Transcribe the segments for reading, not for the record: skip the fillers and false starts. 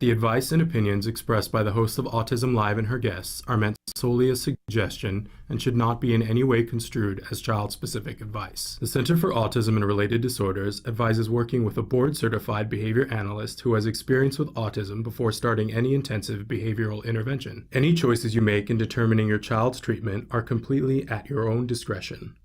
The advice and opinions expressed by the host of Autism Live and her guests are meant solely as suggestion and should not be in any way construed as child-specific advice. The Center for Autism and Related Disorders advises working with a board-certified behavior analyst who has experience with autism before starting any intensive behavioral intervention. Any choices you make in determining your child's treatment are completely at your own discretion.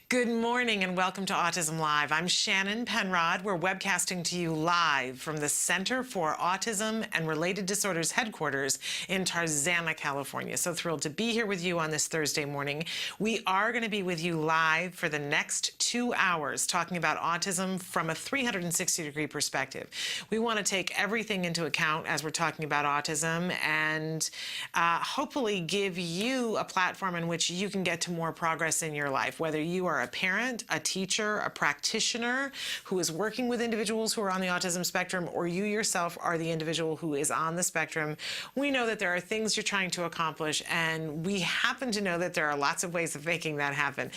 Good morning and welcome to Autism Live. I'm Shannon Penrod. We're webcasting to you live from the Center for Autism and Related Disorders headquarters in Tarzana, California. So thrilled to be here with you on this Thursday morning. We are going to be with you live for the next 2 hours talking about autism from a 360-degree perspective. We want to take everything into account as we're talking about autism and hopefully give you a platform in which you can get to more progress in your life, whether you are a parent, a teacher, a practitioner who is working with individuals who are on the autism spectrum, or you yourself are the individual who is on the spectrum. We know that there are things you're trying to accomplish, and we happen to know that there are lots of ways of making that happen.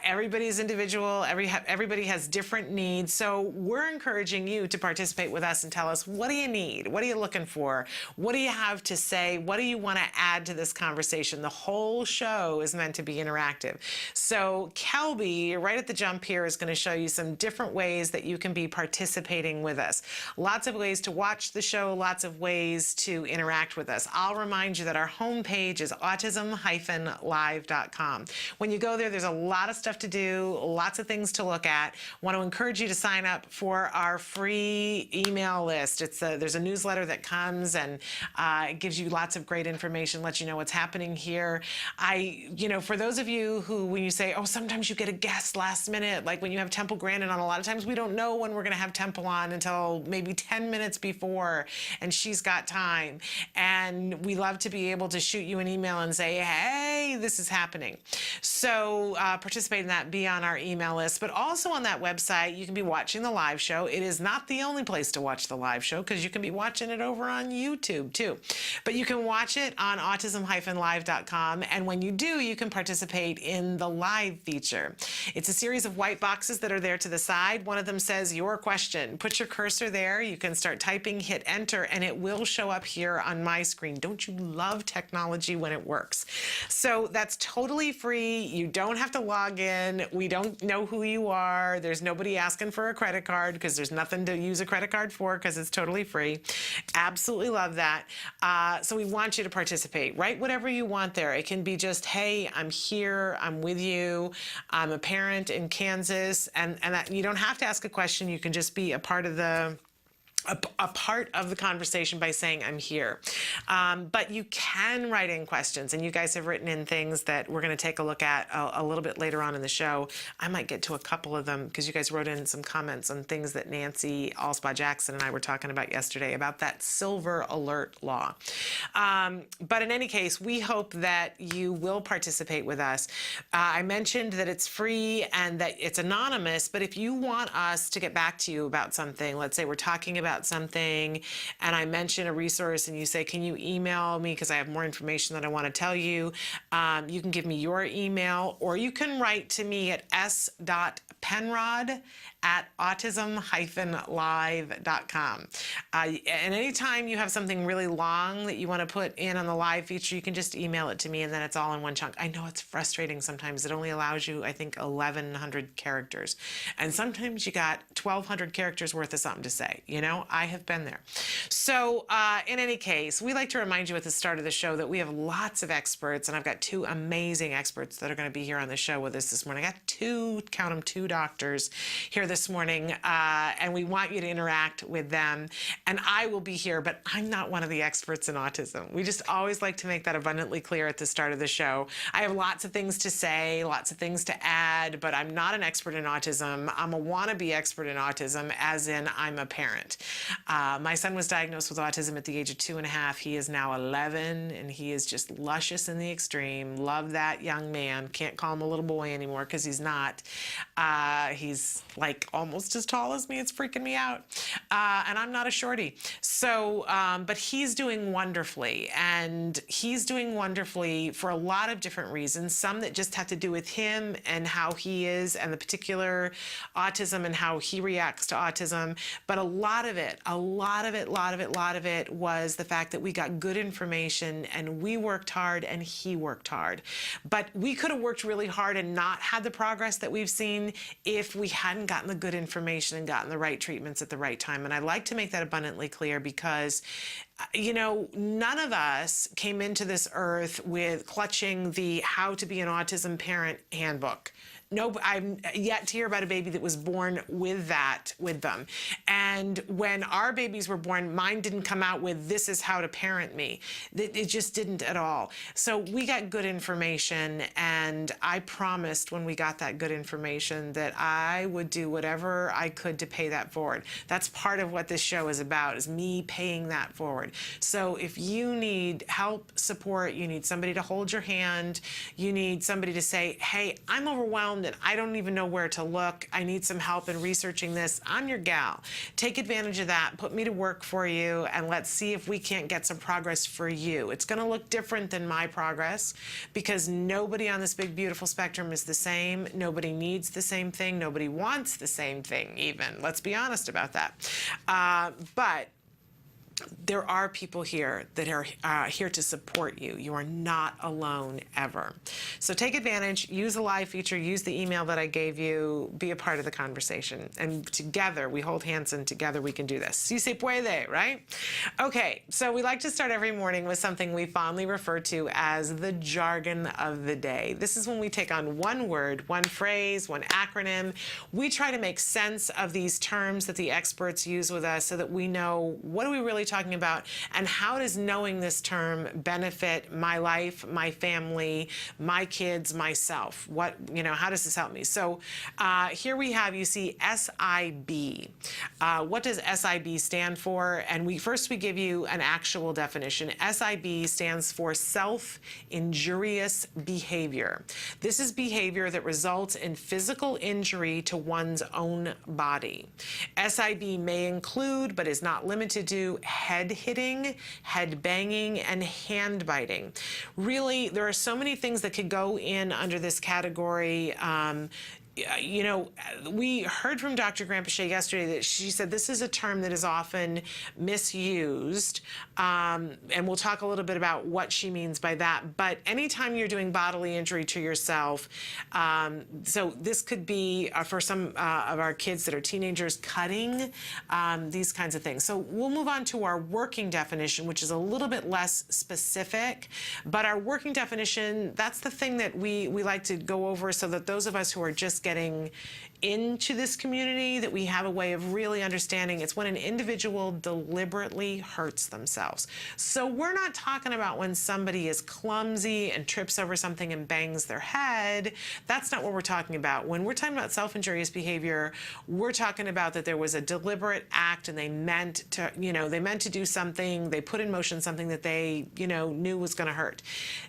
Everybody's individual, everybody has different needs, so we're encouraging you to participate with us and tell us, what do you need? What are you looking for? What do you have to say? What do you want to add to this conversation? The whole show is meant to be interactive. So Kelby, right at the jump here, is going to show you some different ways that you can be participating with us. Lots of ways to watch the show, lots of ways to interact with us. I'll remind you that our homepage is autism-live.com. When you go there, there's a lot of stuff to do, lots of things to look at. Want to encourage you to sign up for our free email list. There's a newsletter that comes and it gives you lots of great information, lets you know what's happening here. For those of you who, when you say, oh, sometimes you get a guest last minute, like when you have Temple Grandin on, a lot of times we don't know when we're going to have Temple on until maybe 10 minutes before, and she's got time. And we love to be able to shoot you an email and say, hey, this is happening. So participate in that, be on our email list. But also on that website, you can be watching the live show. It is not the only place to watch the live show, because you can be watching it over on YouTube too. But you can watch it on autism-live.com. And when you do, you can participate in the live feature. It's a series of white boxes that are there to the side. One of them says your question. Put your cursor there. You can start typing, hit enter, and it will show up here on my screen. Don't you love technology when it works? So that's totally free. You don't have to log in. We don't know who you are. There's nobody asking for a credit card, because there's nothing to use a credit card for, because it's totally free. Absolutely love that. So we want you to participate. Write whatever you want there. It can be just, hey, I'm here. I'm with you. I'm a parent in Kansas, and that you don't have to ask a question. You can just be a part of the conversation by saying, I'm here. But you can write in questions, and you guys have written in things that we're going to take a look at a little bit later on in the show. I might get to a couple of them, because you guys wrote in some comments on things that Nancy Allspaw-Jackson and I were talking about yesterday about that silver alert law. But in any case, we hope that you will participate with us. I mentioned that it's free and that it's anonymous, but if you want us to get back to you about something, let's say we're talking about something and I mention a resource and you say, can you email me because I have more information that I want to tell you, you can give me your email, or you can write to me at s.penrod@autism-live.com. And anytime you have something really long that you want to put in on the live feature, you can just email it to me, and then it's all in one chunk. I know it's frustrating sometimes. It only allows you, I think, 1,100 characters. And sometimes you got 1,200 characters worth of something to say. You know, I have been there. So in any case, we like to remind you at the start of the show that we have lots of experts, and I've got two amazing experts that are going to be here on the show with us this morning. I got two, count them, two doctors here this morning, and we want you to interact with them. And I will be here, but I'm not one of the experts in autism. We just always like to make that abundantly clear at the start of the show. I have lots of things to say, lots of things to add, but I'm not an expert in autism. I'm a wannabe expert in autism, as in I'm a parent. My son was diagnosed with autism at the age of 2.5. He is now 11, and he is just luscious in the extreme. Love that young man. Can't call him a little boy anymore because he's not. He's like almost as tall as me. It's freaking me out. And I'm not a shorty. So, but he's doing wonderfully. And he's doing wonderfully for a lot of different reasons. Some that just have to do with him and how he is and the particular autism and how he reacts to autism. But a lot of it was the fact that we got good information and we worked hard and he worked hard. But we could have worked really hard and not had the progress that we've seen if we hadn't gotten the good information and gotten the right treatments at the right time. And I like to make that abundantly clear because, you know, none of us came into this earth with clutching the How to Be an Autism Parent handbook. No, I've yet to hear about a baby that was born with that with them. And when our babies were born, mine didn't come out with, this is how to parent me. It just didn't at all. So we got good information, and I promised when we got that good information that I would do whatever I could to pay that forward. That's part of what this show is about, is me paying that forward. So if you need help, support, you need somebody to hold your hand, you need somebody to say, hey, I'm overwhelmed and I don't even know where to look. I need some help in researching this. I'm your gal. Take advantage of that. Put me to work for you, and let's see if we can't get some progress for you. It's going to look different than my progress because nobody on this big, beautiful spectrum is the same. Nobody needs the same thing. Nobody wants the same thing even. Let's be honest about that. But there are people here that are here to support you. You are not alone ever. So take advantage, use the live feature, use the email that I gave you, be a part of the conversation. And together, we hold hands and together we can do this. Si se puede, right? Okay, so we like to start every morning with something we fondly refer to as the jargon of the day. This is when we take on one word, one phrase, one acronym. We try to make sense of these terms that the experts use with us so that we know what are we really talking about and how does knowing this term benefit my life, my family, my kids, myself. What, you know, how does this help me? So here we have, you see SIB. What does SIB stand for? And we give you an actual definition. SIB stands for self-injurious behavior. This is behavior that results in physical injury to one's own body. SIB may include, but is not limited to, head hitting, head banging, and hand biting. Really, there are so many things that could go in under this category. You know, we heard from Dr. Granpeche yesterday that she said this is a term that is often misused, and we'll talk a little bit about what she means by that. But anytime you're doing bodily injury to yourself, so this could be for some of our kids that are teenagers, cutting, these kinds of things. So we'll move on to our working definition, which is a little bit less specific. But our working definition, that's the thing that we like to go over so that those of us who are just getting into this community, that we have a way of really understanding. It's when an individual deliberately hurts themselves. So we're not talking about when somebody is clumsy and trips over something and bangs their head. That's not what we're talking about. When we're talking about self-injurious behavior, we're talking about that there was a deliberate act and they meant to, they meant to do something, they put in motion something that they, knew was going to hurt.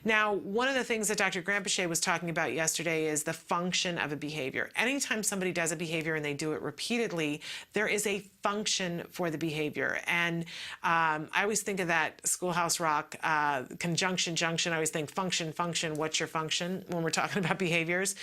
Now, one of the things that Dr. Granpeche was talking about yesterday is the function of a behavior. Anytime somebody does a behavior and they do it repeatedly, there is a function for the behavior. And I always think of that Schoolhouse Rock conjunction, junction. I always think function, what's your function when we're talking about behaviors?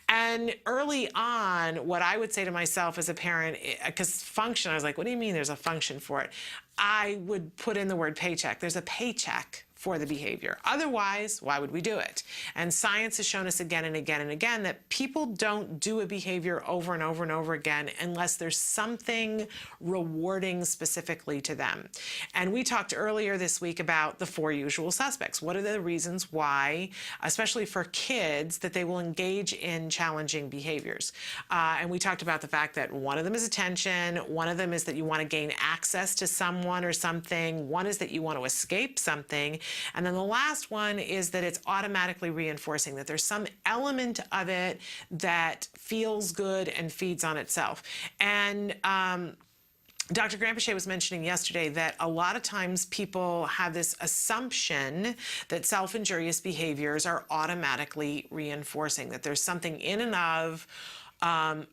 And early on, what I would say to myself as a parent, because function, I was like, what do you mean there's a function for it? I would put in the word paycheck. There's a paycheck for the behavior. Otherwise, why would we do it? And science has shown us again and again and again that people don't do a behavior over and over and over again unless there's something rewarding specifically to them. And we talked earlier this week about the 4 usual suspects. What are the reasons why, especially for kids, that they will engage in challenging behaviors? And we talked about the fact that one of them is attention, one of them is that you want to gain access to someone or something, one is that you want to escape something, and then the last one is that it's automatically reinforcing, that there's some element of it that feels good and feeds on itself. And Dr. Granpeche was mentioning yesterday that a lot of times people have this assumption that self-injurious behaviors are automatically reinforcing, that there's something in and of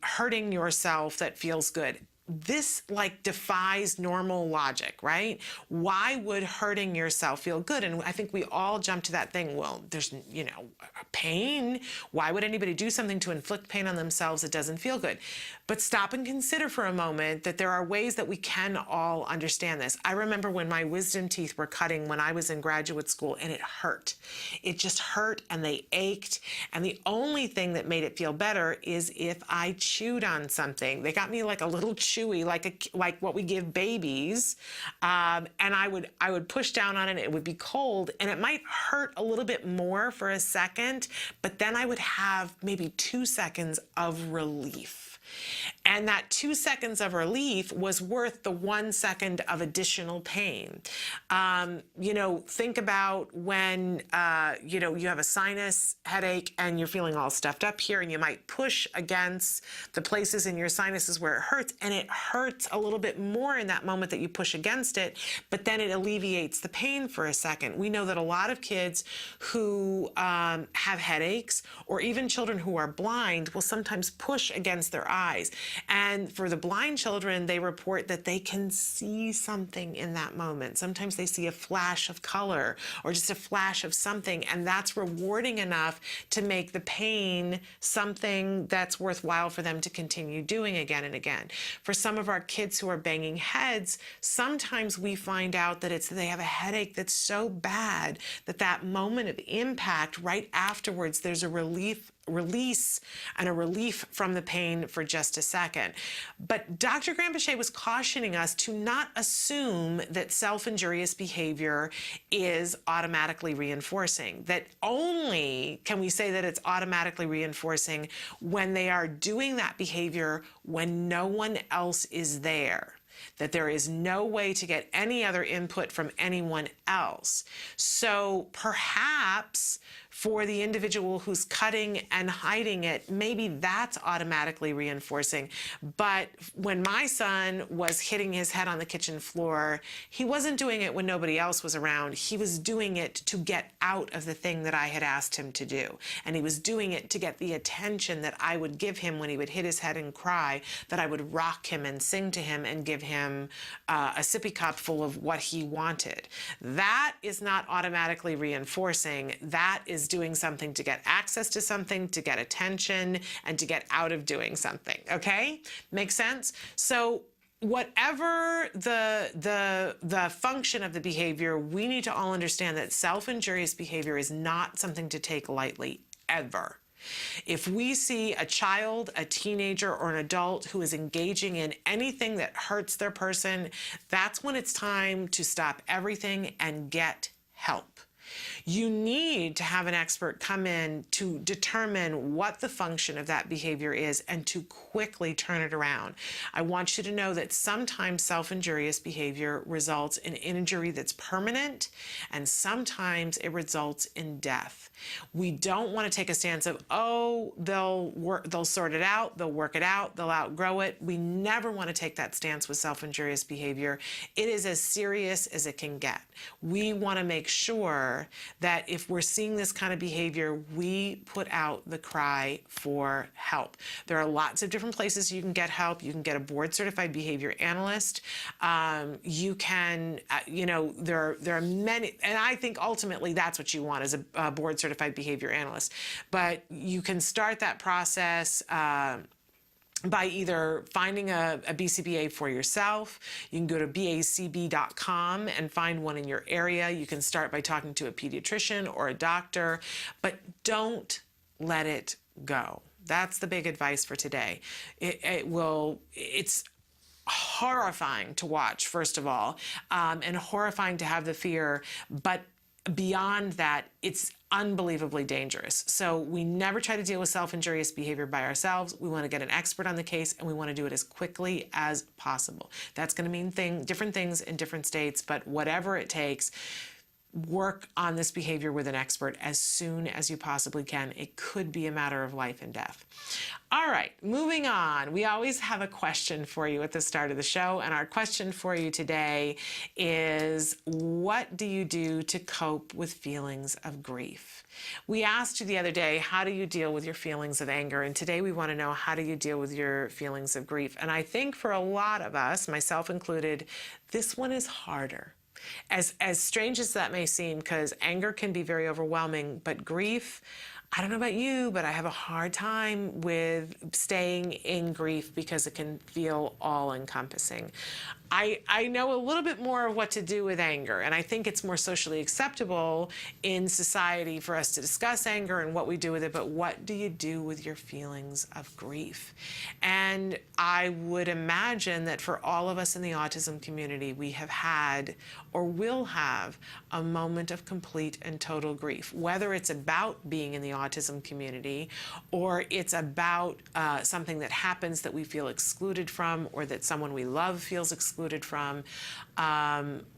hurting yourself that feels good. This defies normal logic, right? Why would hurting yourself feel good? And I think we all jump to that thing. Well, there's, pain. Why would anybody do something to inflict pain on themselves that doesn't feel good? But stop and consider for a moment that there are ways that we can all understand this. I remember when my wisdom teeth were cutting when I was in graduate school, and it hurt. It just hurt and they ached. And the only thing that made it feel better is if I chewed on something. They got me like a little chewy, like what we give babies, and I would push down on it. It would be cold, and it might hurt a little bit more for a second, but then I would have maybe 2 seconds of relief. And that 2 seconds of relief was worth the 1 second of additional pain. Think about when, you have a sinus headache and you're feeling all stuffed up here, and you might push against the places in your sinuses where it hurts, and it hurts a little bit more in that moment that you push against it, but then it alleviates the pain for a second. We know that a lot of kids who have headaches, or even children who are blind, will sometimes push against their eyes. And for the blind children, they report that they can see something in that moment. Sometimes they see a flash of color or just a flash of something, and that's rewarding enough to make the pain something that's worthwhile for them to continue doing again and again. For some of our kids who are banging heads, sometimes we find out that they have a headache that's so bad that that moment of impact right afterwards, there's a release and a relief from the pain for just a second. But Dr. Granpeche was cautioning us to not assume that self-injurious behavior is automatically reinforcing, that only can we say that it's automatically reinforcing when they are doing that behavior when no one else is there, that there is no way to get any other input from anyone else. So perhaps for the individual who's cutting and hiding it, maybe that's automatically reinforcing. But when my son was hitting his head on the kitchen floor, he wasn't doing it when nobody else was around. He was doing it to get out of the thing that I had asked him to do. And he was doing it to get the attention that I would give him when he would hit his head and cry, that I would rock him and sing to him and give him a sippy cup full of what he wanted. That is not automatically reinforcing. That is doing something to get access to something, to get attention, and to get out of doing something. Okay? Makes sense? So whatever the function of the behavior, we need to all understand that self-injurious behavior is not something to take lightly, ever. If we see a child, a teenager, or an adult who is engaging in anything that hurts their person, that's when it's time to stop everything and get help. You need to have an expert come in to determine what the function of that behavior is and to quickly turn it around. I want you to know that sometimes self-injurious behavior results in injury that's permanent, and sometimes it results in death. We don't want to take a stance of, oh, they'll sort it out, they'll work it out, they'll outgrow it. We never want to take that stance with self-injurious behavior. It is as serious as it can get. We want to make sure that if we're seeing this kind of behavior, we put out the cry for help. There are lots of different places you can get help. You can get a board-certified behavior analyst. You can, there are many, and I think ultimately that's what you want, is a board-certified behavior analyst. But you can start that process by either finding a BCBA for yourself. You can go to bacb.com and find one in your area. You can start by talking to a pediatrician or a doctor, but don't let it go. That's the big advice for today. It's horrifying to watch, first of all, and horrifying to have the fear, but beyond that, it's unbelievably dangerous. So we never try to deal with self-injurious behavior by ourselves. We want to get an expert on the case, and we want to do it as quickly as possible. That's going to mean different things in different states, but whatever it takes, work on this behavior with an expert as soon as you possibly can. It could be a matter of life and death. All right, moving on. We always have a question for you at the start of the show, and our question for you today is, what do you do to cope with feelings of grief? We asked you the other day, how do you deal with your feelings of anger? And today we want to know, how do you deal with your feelings of grief? And I think for a lot of us, myself included, this one is harder. As strange as that may seem, because anger can be very overwhelming, but grief, I don't know about you, but I have a hard time with staying in grief because it can feel all-encompassing. I know a little bit more of what to do with anger, and I think it's more socially acceptable in society for us to discuss anger and what we do with it, but what do you do with your feelings of grief? And I would imagine that for all of us in the autism community, we have had or will have a moment of complete and total grief, whether it's about being in the autism community or it's about something that happens that we feel excluded from, or that someone we love feels excluded from,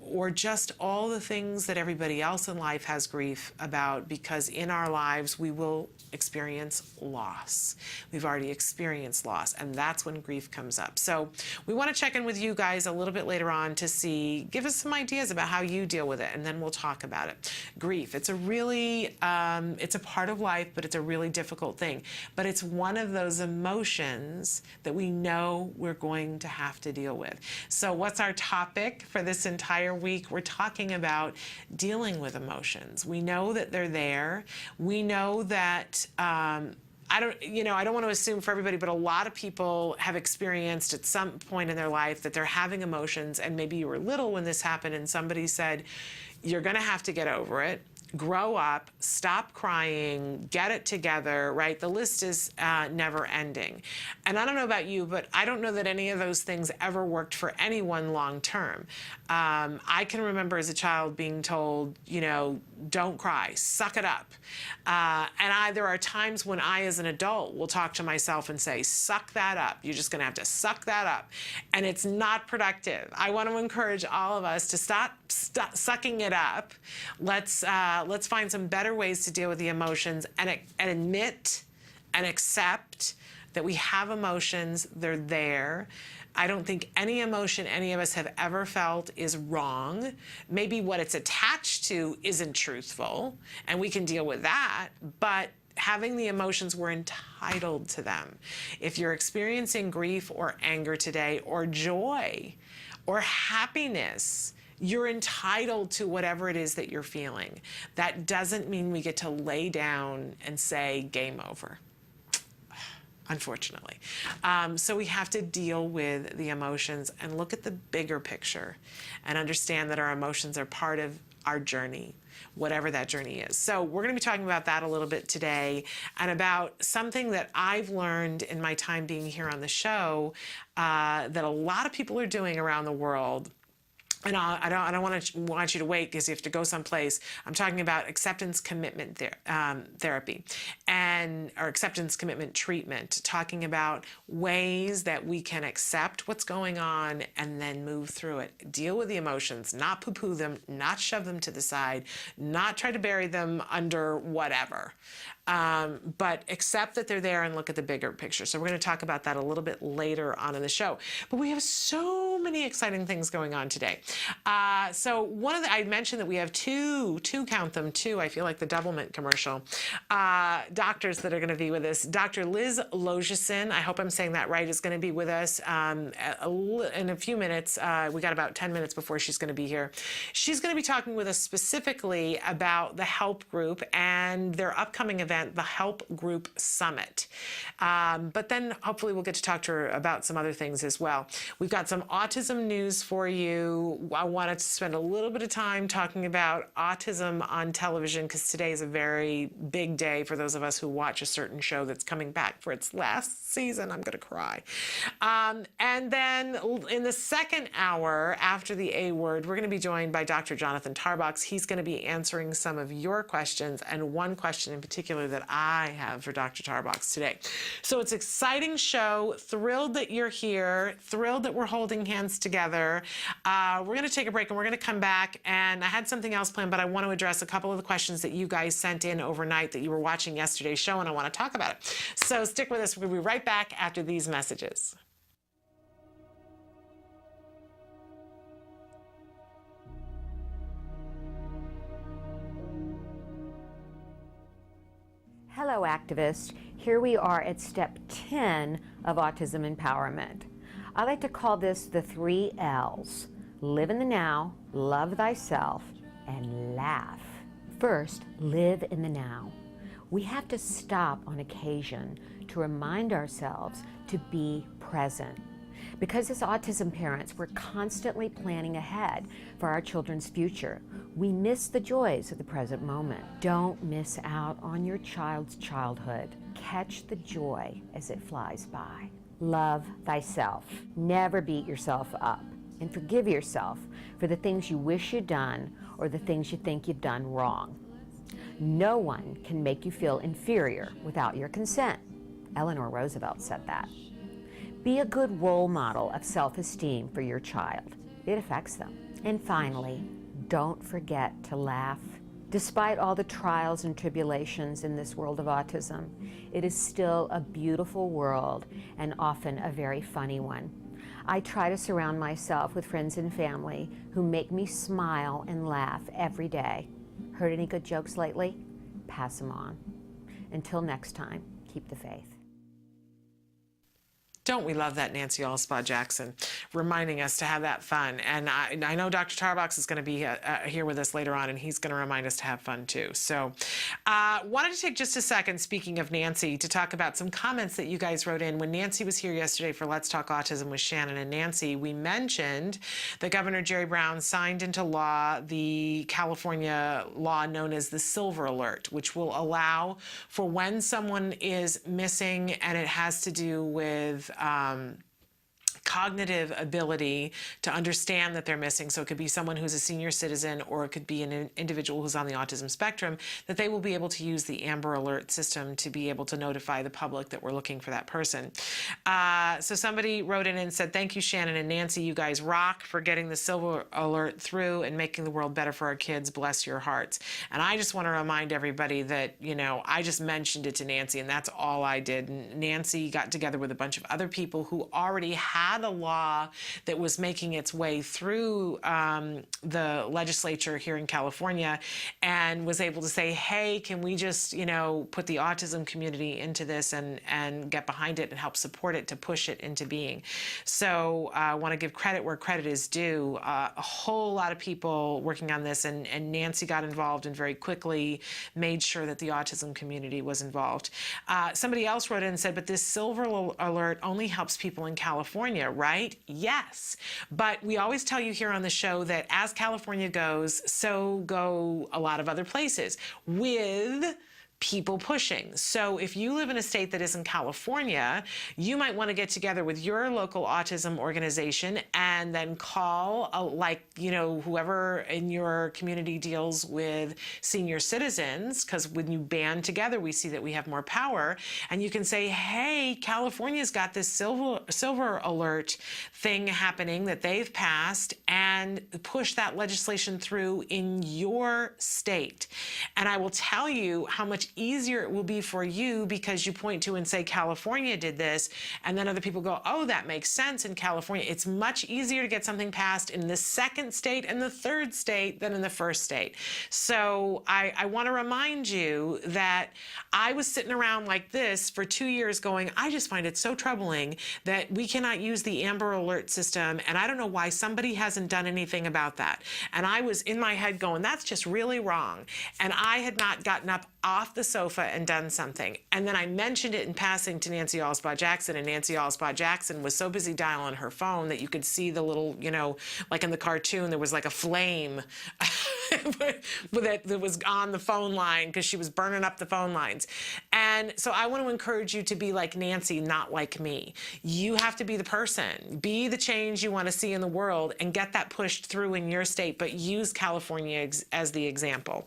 or just all the things that everybody else in life has grief about, because in our lives we will experience loss. We've already experienced loss, and that's when grief comes up. So we want to check in with you guys a little bit later on to see, give us some ideas about how you deal with it, and then we'll talk about it. Grief, it's a really, it's a part of life, but it's a really difficult thing. But it's one of those emotions that we know we're going to have to deal with. So what's our topic for this entire week? We're talking about dealing with emotions. We know that they're there. We know that I don't want to assume for everybody, but a lot of people have experienced at some point in their life that they're having emotions, and maybe you were little when this happened and somebody said, you're going to have to get over it. Grow up, stop crying, get it together, right? The list is never ending. And I don't know about you, but I don't know that any of those things ever worked for anyone long term. I can remember as a child being told, don't cry, suck it up. And there are times when I, as an adult, will talk to myself and say, suck that up. You're just going to have to suck that up. And it's not productive. I want to encourage all of us to stop sucking it up. Let's find some better ways to deal with the emotions and admit and accept that we have emotions. They're there. I don't think any emotion any of us have ever felt is wrong. Maybe what it's attached to isn't truthful, and we can deal with that, but having the emotions, we're entitled to them. If you're experiencing grief or anger today, or joy or happiness, you're entitled to whatever it is that you're feeling. That doesn't mean we get to lay down and say, game over, unfortunately. So we have to deal with the emotions and look at the bigger picture and understand that our emotions are part of our journey, whatever that journey is. So we're going to be talking about that a little bit today, and about something that I've learned in my time being here on the show that a lot of people are doing around the world. And I don't want you to wait because you have to go someplace. I'm talking about acceptance commitment therapy or acceptance commitment treatment, talking about ways that we can accept what's going on and then move through it. Deal with the emotions, not poo-poo them, not shove them to the side, not try to bury them under whatever. But accept that they're there and look at the bigger picture. So we're going to talk about that a little bit later on in the show. But we have so many exciting things going on today. So I mentioned that we have two, count them, two, I feel like the Doublemint commercial, doctors that are going to be with us. Dr. Liz Logison, I hope I'm saying that right, is going to be with us in a few minutes. We got about 10 minutes before she's going to be here. She's going to be talking with us specifically about the HELP group and their upcoming event, the HELP Group Summit. But then hopefully we'll get to talk to her about some other things as well. We've got some autism news for you. I wanted to spend a little bit of time talking about autism on television because today is a very big day for those of us who watch a certain show that's coming back for its last season. I'm going to cry. And then in the second hour after the A word, we're going to be joined by Dr. Jonathan Tarbox. He's going to be answering some of your questions, and one question in particular that I have for Dr. Tarbox today. So it's an exciting show. Thrilled that you're here. Thrilled that we're holding hands together. We're going to take a break and we're going to come back. And I had something else planned, but I want to address a couple of the questions that you guys sent in overnight that you were watching yesterday's show, and I want to talk about it. So stick with us. We'll be right back after these messages. Hello, activists. Here we are at step 10 of autism empowerment. I like to call this the 3 L's. Live in the now, love thyself, and laugh. First, live in the now. We have to stop on occasion to remind ourselves to be present. Because as autism parents, we're constantly planning ahead for our children's future. We miss the joys of the present moment. Don't miss out on your child's childhood. Catch the joy as it flies by. Love thyself. Never beat yourself up, and forgive yourself for the things you wish you'd done or the things you think you've done wrong. No one can make you feel inferior without your consent. Eleanor Roosevelt said that. Be a good role model of self-esteem for your child. It affects them. And finally, don't forget to laugh. Despite all the trials and tribulations in this world of autism, it is still a beautiful world and often a very funny one. I try to surround myself with friends and family who make me smile and laugh every day. Heard any good jokes lately? Pass them on. Until next time, keep the faith. Don't we love that Nancy Allspaw Jackson reminding us to have that fun? And I know Dr. Tarbox is going to be here with us later on, and he's going to remind us to have fun too. So wanted to take just a second, speaking of Nancy, to talk about some comments that you guys wrote in. When Nancy was here yesterday for Let's Talk Autism with Shannon and Nancy, we mentioned that Governor Jerry Brown signed into law the California law known as the Silver Alert, which will allow for when someone is missing and it has to do with cognitive ability to understand that they're missing. So it could be someone who's a senior citizen, or it could be an individual who's on the autism spectrum, that they will be able to use the Amber Alert system to be able to notify the public that we're looking for that person. So somebody wrote in and said, thank you, Shannon and Nancy. You guys rock for getting the Silver Alert through and making the world better for our kids. Bless your hearts. And I just want to remind everybody that, you know, I just mentioned it to Nancy, and that's all I did. And Nancy got together with a bunch of other people who already had a law that was making its way through the legislature here in California, and was able to say, hey, can we just, you know, put the autism community into this and get behind it and help support it to push it into being. So I want to give credit where credit is due. A whole lot of people working on this, and Nancy got involved and very quickly made sure that the autism community was involved. Somebody else wrote in and said, but this Silver Alert only helps people in California, right? Yes. But we always tell you here on the show that as California goes, so go a lot of other places with people pushing. So if you live in a state that isn't California, you might want to get together with your local autism organization and then call, like, you know, whoever in your community deals with senior citizens, because when you band together, we see that we have more power. And you can say, hey, California's got this silver alert thing happening that they've passed, and push that legislation through in your state. And I will tell you how much easier it will be for you because you point to and say California did this, and then other people go, oh, that makes sense in California. It's much easier to get something passed in the second state and the third state than in the first state. So I want to remind you that I was sitting around like this for 2 years going, I just find it so troubling that we cannot use the Amber Alert system, and I don't know why somebody hasn't done anything about that. And I was in my head going, that's just really wrong. And I had not gotten up off the sofa and done something. And then I mentioned it in passing to Nancy Alsbaugh-Jackson, and Nancy Alsbaugh-Jackson was so busy dialing her phone that you could see the little, like in the cartoon, there was like a flame that was on the phone line because she was burning up the phone lines. And so I want to encourage you to be like Nancy, not like me. You have to be the person, be the change you want to see in the world, and get that pushed through in your state, but use California as the example.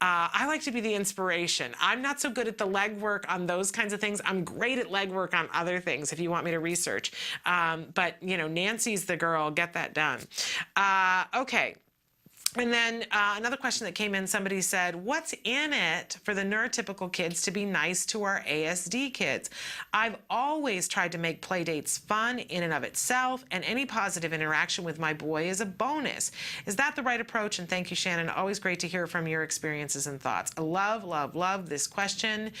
I like to be the inspiration. I'm not so good at the legwork on those kinds of things. I'm great at legwork on other things if you want me to research. But, Nancy's the girl. Get that done. Okay. And then another question that came in, somebody said, what's in it for the neurotypical kids to be nice to our ASD kids? I've always tried to make play dates fun in and of itself, and any positive interaction with my boy is a bonus. Is that the right approach? And thank you, Shannon. Always great to hear from your experiences and thoughts. I love this question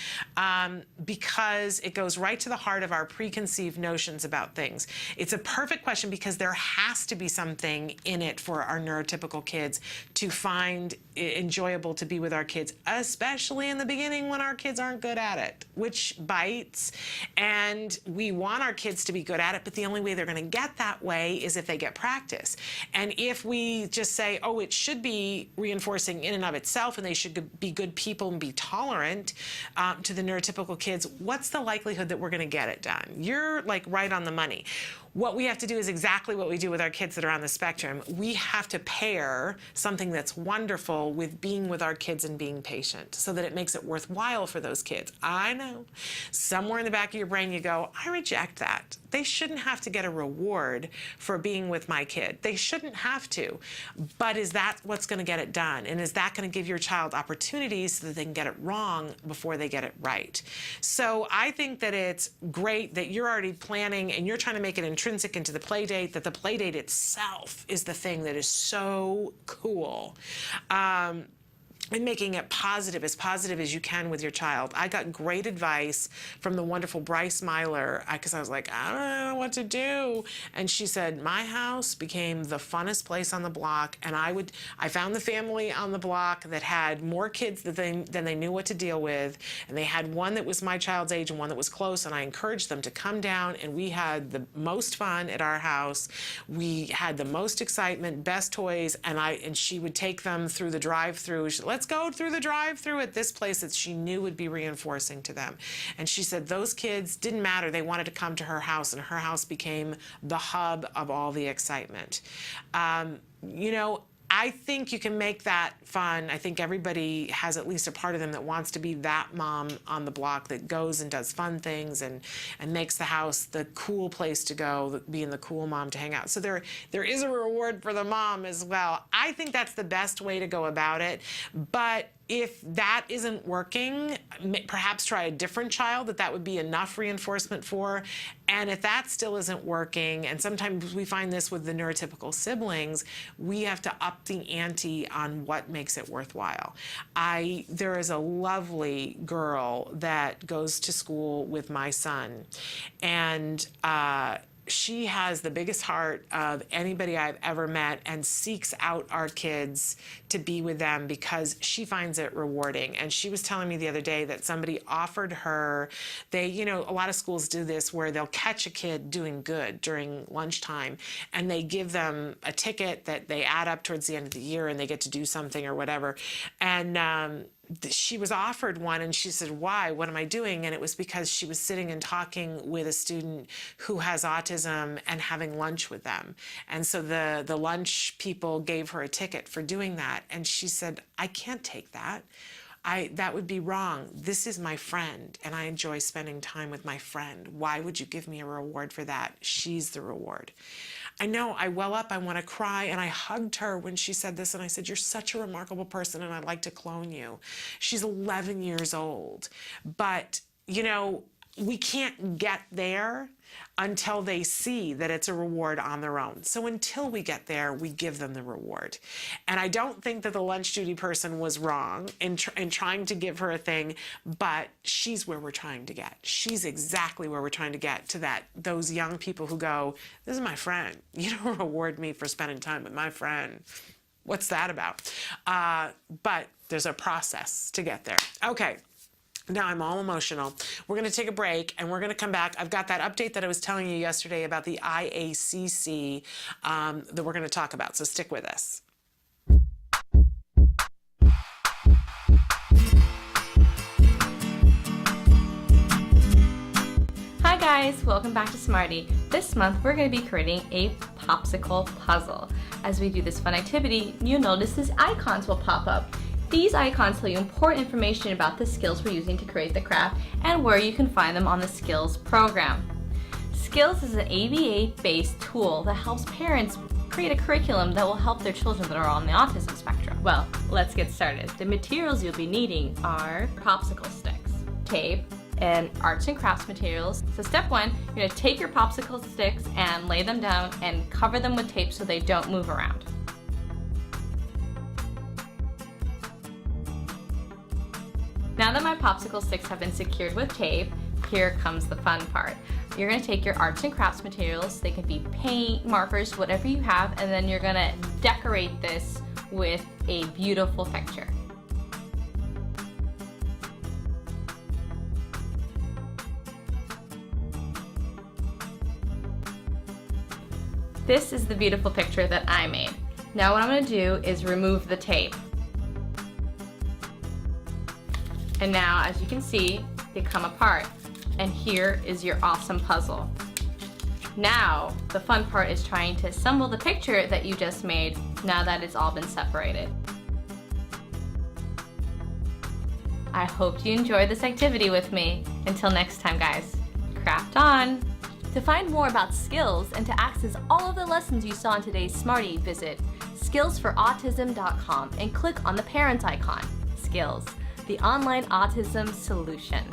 because it goes right to the heart of our preconceived notions about things. It's a perfect question because there has to be something in it for our neurotypical kids to find enjoyable to be with our kids, especially in the beginning when our kids aren't good at it, which bites. And we want our kids to be good at it, but the only way they're going to get that way is if they get practice. And if we just say, oh, it should be reinforcing in and of itself, and they should be good people and be tolerant to the neurotypical kids, what's the likelihood that we're going to get it done? You're like right on the money. What we have to do is exactly what we do with our kids that are on the spectrum. We have to pair something that's wonderful with being with our kids and being patient so that it makes it worthwhile for those kids. I know somewhere in the back of your brain you go, I reject that. They shouldn't have to get a reward for being with my kid. They shouldn't have to. But is that what's going to get it done? And is that going to give your child opportunities so that they can get it wrong before they get it right? So I think that it's great that you're already planning and you're trying to make it intrinsic into the play date, that the play date itself is the thing that is so cool. And making it as positive as you can with your child. I got great advice from the wonderful Bryce Myler because I was like, I don't know what to do. And she said, my house became the funnest place on the block. And I found the family on the block that had more kids than they knew what to deal with. And they had one that was my child's age and one that was close. And I encouraged them to come down, and we had the most fun at our house. We had the most excitement, best toys. And she would take them through the drive-through. Let's go through the drive-through at this place that she knew would be reinforcing to them. And she said those kids didn't matter. They wanted to come to her house, and her house became the hub of all the excitement. I think you can make that fun. I think everybody has at least a part of them that wants to be that mom on the block that goes and does fun things and makes the house the cool place to go, being the cool mom to hang out. So there is a reward for the mom as well. I think that's the best way to go about it. But if that isn't working, perhaps try a different child that would be enough reinforcement for. And if that still isn't working, and sometimes we find this with the neurotypical siblings, we have to up the ante on what makes it worthwhile. There is a lovely girl that goes to school with my son, and she has the biggest heart of anybody I've ever met and seeks out our kids to be with them because she finds it rewarding. And she was telling me the other day that somebody offered her, a lot of schools do this where they'll catch a kid doing good during lunchtime and they give them a ticket that they add up towards the end of the year and they get to do something or whatever. And she was offered one, and she said, why? What am I doing? And it was because she was sitting and talking with a student who has autism and having lunch with them. And so the lunch people gave her a ticket for doing that. And she said, I can't take that. That would be wrong. This is my friend, and I enjoy spending time with my friend. Why would you give me a reward for that? She's the reward. I know, I well up, I want to cry. And I hugged her when she said this. And I said, you're such a remarkable person and I'd like to clone you. She's 11 years old. But, you know, we can't get there until they see that it's a reward on their own. So until we get there, we give them the reward. And I don't think that the lunch duty person was wrong in trying to give her a thing, but she's where we're trying to get. She's exactly where we're trying to get, to those young people who go, this is my friend. You don't reward me for spending time with my friend. What's that about? But there's a process to get there. Okay. Now I'm all emotional. We're going to take a break and we're going to come back. I've got that update that I was telling you yesterday about the IACC that we're going to talk about. So stick with us. Hi guys, welcome back to Smarty. This month we're going to be creating a popsicle puzzle. As we do this fun activity, you'll notice these icons will pop up. These icons tell you important information about the skills we're using to create the craft and where you can find them on the Skills program. Skills is an ABA-based tool that helps parents create a curriculum that will help their children that are on the autism spectrum. Well, let's get started. The materials you'll be needing are popsicle sticks, tape, and arts and crafts materials. So step one, you're going to take your popsicle sticks and lay them down and cover them with tape so they don't move around. Now that my popsicle sticks have been secured with tape, here comes the fun part. You're going to take your arts and crafts materials, they can be paint, markers, whatever you have, and then you're going to decorate this with a beautiful picture. This is the beautiful picture that I made. Now what I'm going to do is remove the tape. And now, as you can see, they come apart. And here is your awesome puzzle. Now, the fun part is trying to assemble the picture that you just made now that it's all been separated. I hope you enjoyed this activity with me. Until next time, guys, craft on! To find more about Skills and to access all of the lessons you saw in today's Smarty, visit skillsforautism.com and click on the parent icon. Skills, the online autism solution.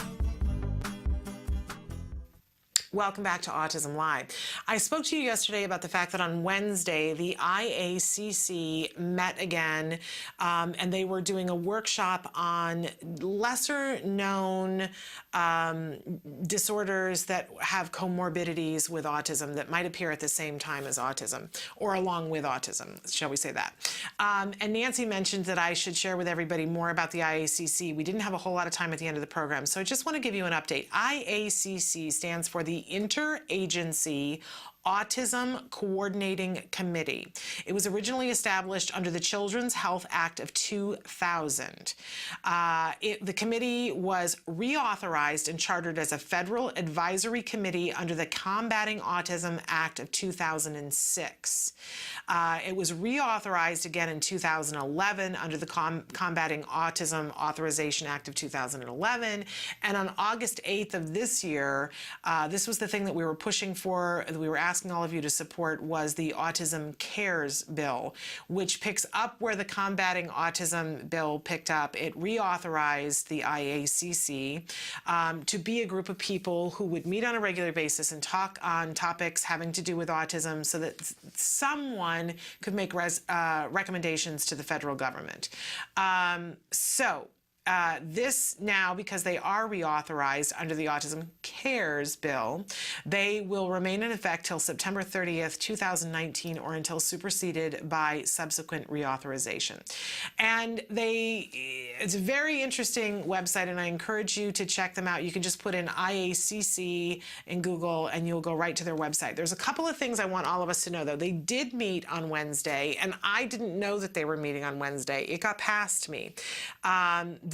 Welcome back to Autism Live. I spoke to you yesterday about the fact that on Wednesday, the IACC met again, and they were doing a workshop on lesser known disorders that have comorbidities with autism that might appear at the same time as autism, or along with autism, shall we say that. And Nancy mentioned that I should share with everybody more about the IACC. We didn't have a whole lot of time at the end of the program, so I just want to give you an update. IACC stands for the Interagency Autism Coordinating Committee. It was originally established under the Children's Health Act of 2000. The committee was reauthorized and chartered as a federal advisory committee under the Combating Autism Act of 2006. It was reauthorized again in 2011 under the Combating Autism Authorization Act of 2011. And on August 8th of this year, this was the thing that we were pushing for, that we were asking all of you to support, was the Autism Cares bill, which picks up where the Combating Autism bill picked up. It reauthorized the IACC to be a group of people who would meet on a regular basis and talk on topics having to do with autism so that someone could make recommendations to the federal government. This now, because they are reauthorized under the Autism Cares bill, they will remain in effect till September 30th, 2019, or until superseded by subsequent reauthorization. And it's a very interesting website, and I encourage you to check them out. You can just put in IACC in Google, and you'll go right to their website. There's a couple of things I want all of us to know, though. They did meet on Wednesday, and I didn't know that they were meeting on Wednesday. It got past me.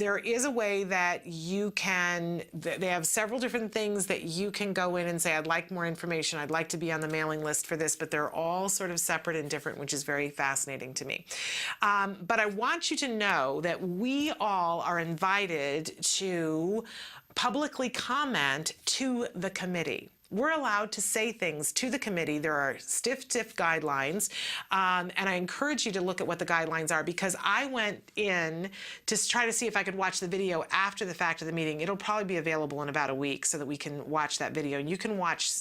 There is a way that you can, they have several different things that you can go in and say, I'd like more information, I'd like to be on the mailing list for this, but they're all sort of separate and different, which is very fascinating to me. But I want you to know that we all are invited to publicly comment to the committee. we're allowed to say things to the committee. There are stiff guidelines, and I encourage you to look at what the guidelines are, because I went in to try to see if I could watch the video after the fact of the meeting. It'll probably be available in about a week so that we can watch that video. And you can watch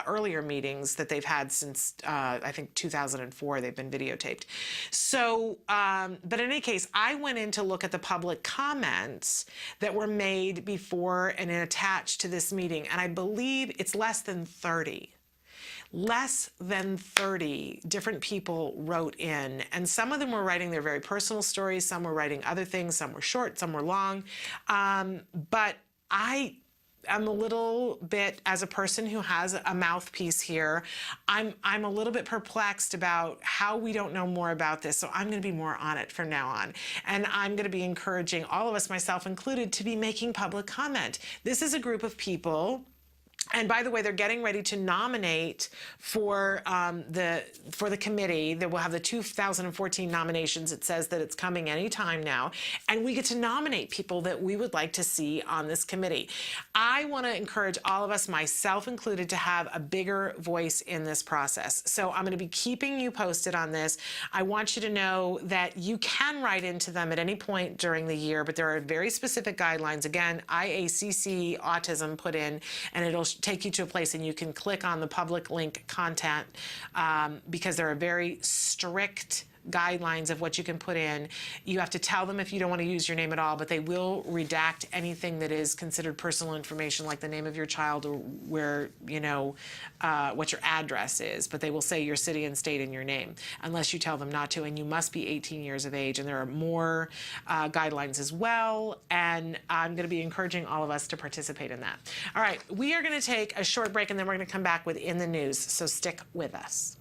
earlier meetings that they've had since, I think, 2004. They've been videotaped. So, but in any case, I went in to look at the public comments that were made before and attached to this meeting, and I believe it's less than 30. Less than 30 different people wrote in, and some of them were writing their very personal stories, some were writing other things, some were short, some were long, but I'm a little bit, as a person who has a mouthpiece here, I'm a little bit perplexed about how we don't know more about this. So I'm going to be more on it from now on. And I'm going to be encouraging all of us, myself included, to be making public comment. This is a group of people. And by the way, they're getting ready to nominate for the committee. That will have the 2014 nominations. It says that it's coming anytime now, and we get to nominate people that we would like to see on this committee. I want to encourage all of us, myself included, to have a bigger voice in this process. So I'm going to be keeping you posted on this. I want you to know that you can write into them at any point during the year, but there are very specific guidelines. Again, IACC Autism put in, and it'll take you to a place and you can click on the public link content, because there are very strict guidelines of what you can put in. You have to tell them if you don't want to use your name at all, but they will redact anything that is considered personal information, like the name of your child or where, what your address is. But they will say your city and state in your name, unless you tell them not to, and you must be 18 years of age. And there are more guidelines as well, and I'm going to be encouraging all of us to participate in that. All right, we are going to take a short break, and then we're going to come back with In the News, so stick with us.